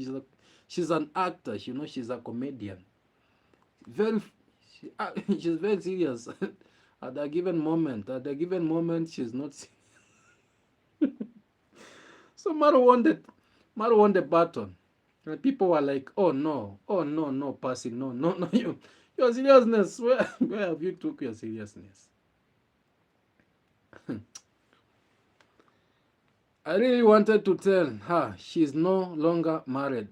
she's an actor, she's a comedian. Very she's very serious at a given moment. At a given moment, she's not. So Maru won the button. And people were like, oh no, no, Percy, no, no, no, your seriousness, where have you took your seriousness? I really wanted to tell her she's no longer married.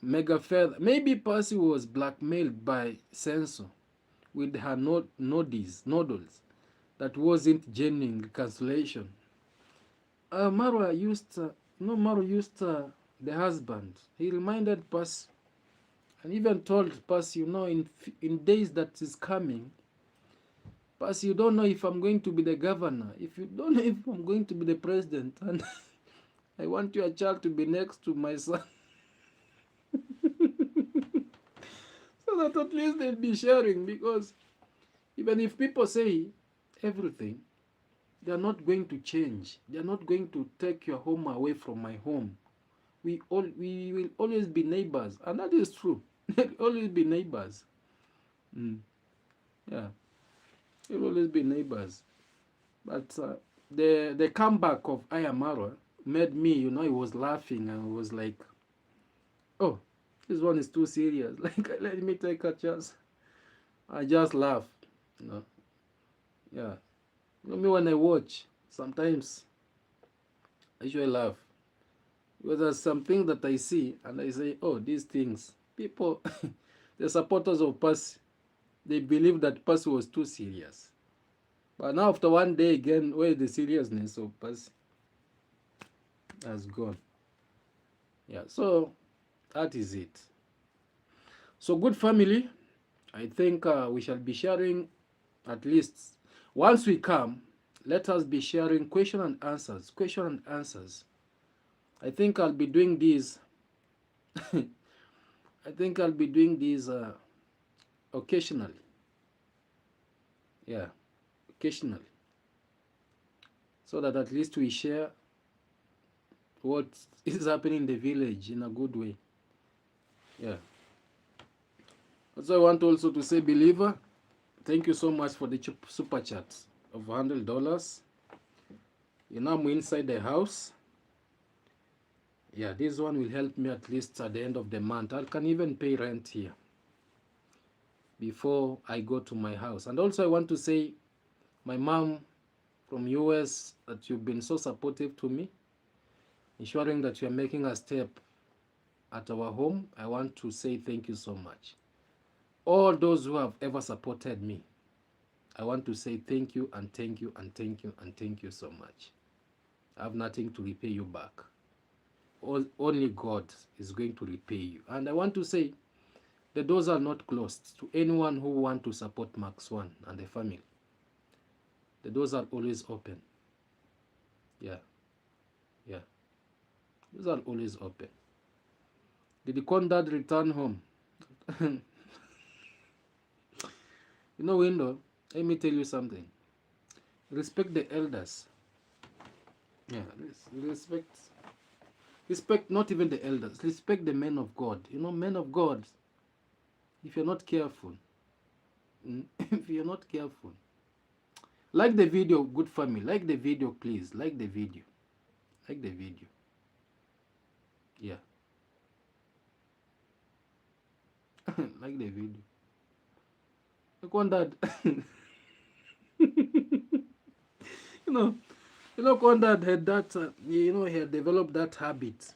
Mega feather. Maybe Percy was blackmailed by Senso with her noodles that wasn't genuine reconciliation. Maru used, the husband. He reminded Percy and even told Percy, in days that is coming, Percy, you don't know if I'm going to be the governor, if you don't know if I'm going to be the president, and I want your child to be next to my son. So that at least they'll be sharing, because even if people say everything, they're not going to change. They're not going to take your home away from my home. We will always be neighbors, and that is true. They'll always be neighbors. Yeah, we'll always be neighbors. But the comeback of Ayamaro made me, I was laughing and I was like, oh, this one is too serious. Like, let me take a chance. I just laugh. Yeah. Me when I watch, sometimes I usually laugh. Because there's something that I see and I say, oh, these things, people, the supporters of Percy, they believe that Percy was too serious. But now after one day again, where the seriousness of Percy has gone. Yeah, so that is it. So good family, I think we shall be sharing, at least once we come, let us be sharing question and answers. I think I'll be doing these. I think I'll be doing these occasionally. Yeah, occasionally. So that at least we share what is happening in the village in a good way. Yeah. So I want also to say, believer, thank you so much for the super chat of $100. I'm inside the house. Yeah, this one will help me at least at the end of the month. I can even pay rent here before I go to my house. And also I want to say, my mom from US, that you've been so supportive to me, ensuring that you're making a step at our home. I want to say thank you so much. All those who have ever supported me, I want to say thank you and thank you and thank you and thank you so much. I have nothing to repay you back. Only God is going to repay you. And I want to say, the doors are not closed to anyone who wants to support Max One and the family. The doors are always open. Yeah. Yeah. Doors are always open. Did the Condad return home? Window, let me tell you something. Respect the elders. Yeah, respect not even the elders. Respect the men of God. Men of God, if you're not careful, if you're not careful, like the video, good family, like the video, please, like the video. Yeah. Like the video. Like one that you know, Conrad had that, he had developed that habit,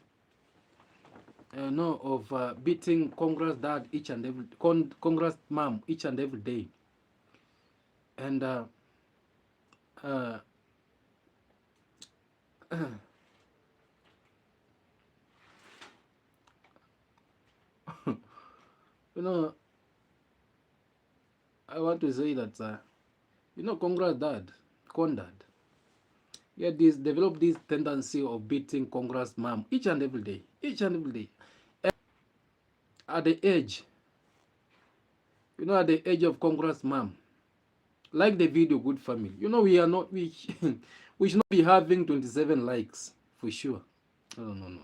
of beating Congress dad each and every, Congress mom each and every day, and uh, you know, I want to say that, Congress dad, Condad, he had developed this tendency of beating Congress mom each and every day, at the age, at the age of Congress mom. Like the video, good family. We are not, we we should not be having 27 likes for sure. No, no, no,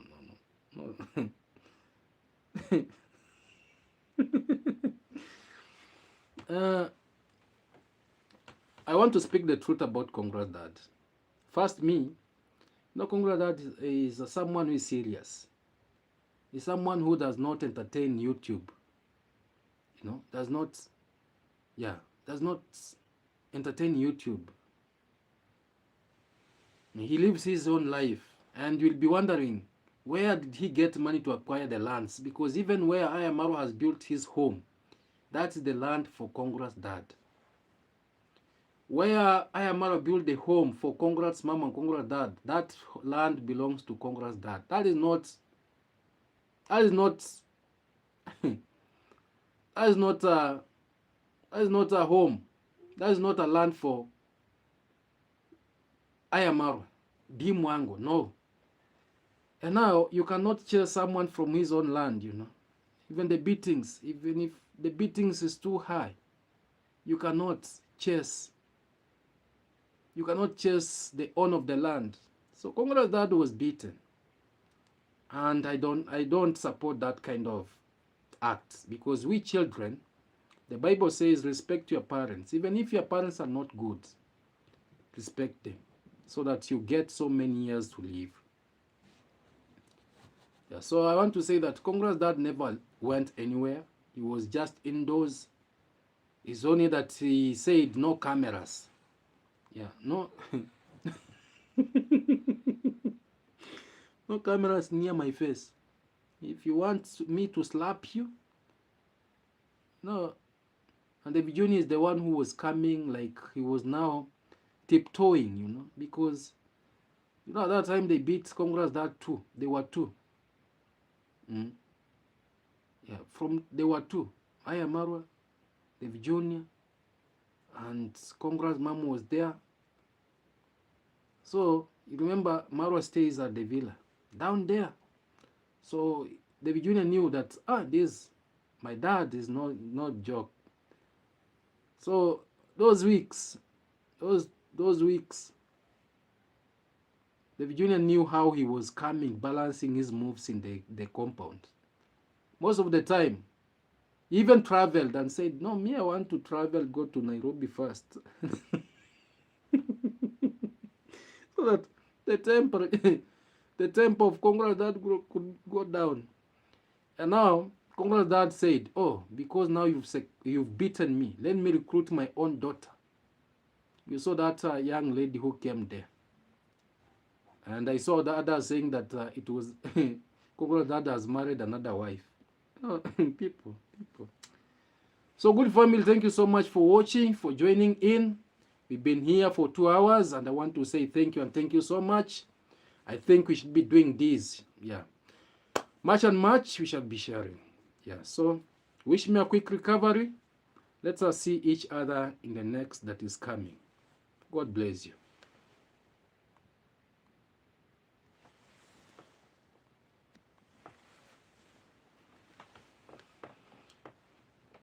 no, no, no. I want to speak the truth about Congress dad. First, me, Congress dad is someone who is serious. He's someone who does not entertain YouTube. Does not entertain YouTube. He lives his own life, and you'll be wondering, where did he get money to acquire the lands? Because even where Ayamaru has built his home, that's the land for Congress dad. Where Ayamaru built the home for Congress mom and Congress dad, that land belongs to Congress dad. That is not that is not a home. That is not a land for Ayamaru, Dimwango, no. And now you cannot chase someone from his own land, Even the beatings, even if the beatings is too high, you cannot chase the owner of the land. So Congress dad was beaten. And I don't support that kind of act, because we children, the Bible says, respect your parents. Even if your parents are not good, respect them, so that you get so many years to live. Yeah, so I want to say that Congress dad never went anywhere. He was just indoors. It's only that he said no cameras. Yeah, no. No cameras near my face. If you want me to slap you, no. And the davyjnr is the one who was coming, like he was now tiptoeing, because at that time they beat Congress dad too. They were two. Yeah, they were two. Ayamaru, davyjnr, and Congress mom was there. So you remember, Marwa stays at the villa down there. So davyjnr knew that my dad is not joke. So those weeks, davyjnr knew how he was coming, balancing his moves in the compound. Most of the time, he even traveled and said, no, me, I want to travel, go to Nairobi first. So that the temper of Congress dad could go down. And now Congress dad said, oh, because now you've beaten me, let me recruit my own daughter. You saw that young lady who came there. And I saw the other saying that it was Congress dad has married another wife. People. So good family, thank you so much for watching, for joining in. We've been here for 2 hours, and I want to say thank you and thank you so much. I think we should be doing this. Yeah. Much and much we shall be sharing. Yeah. So wish me a quick recovery. Let us see each other in the next that is coming. God bless you.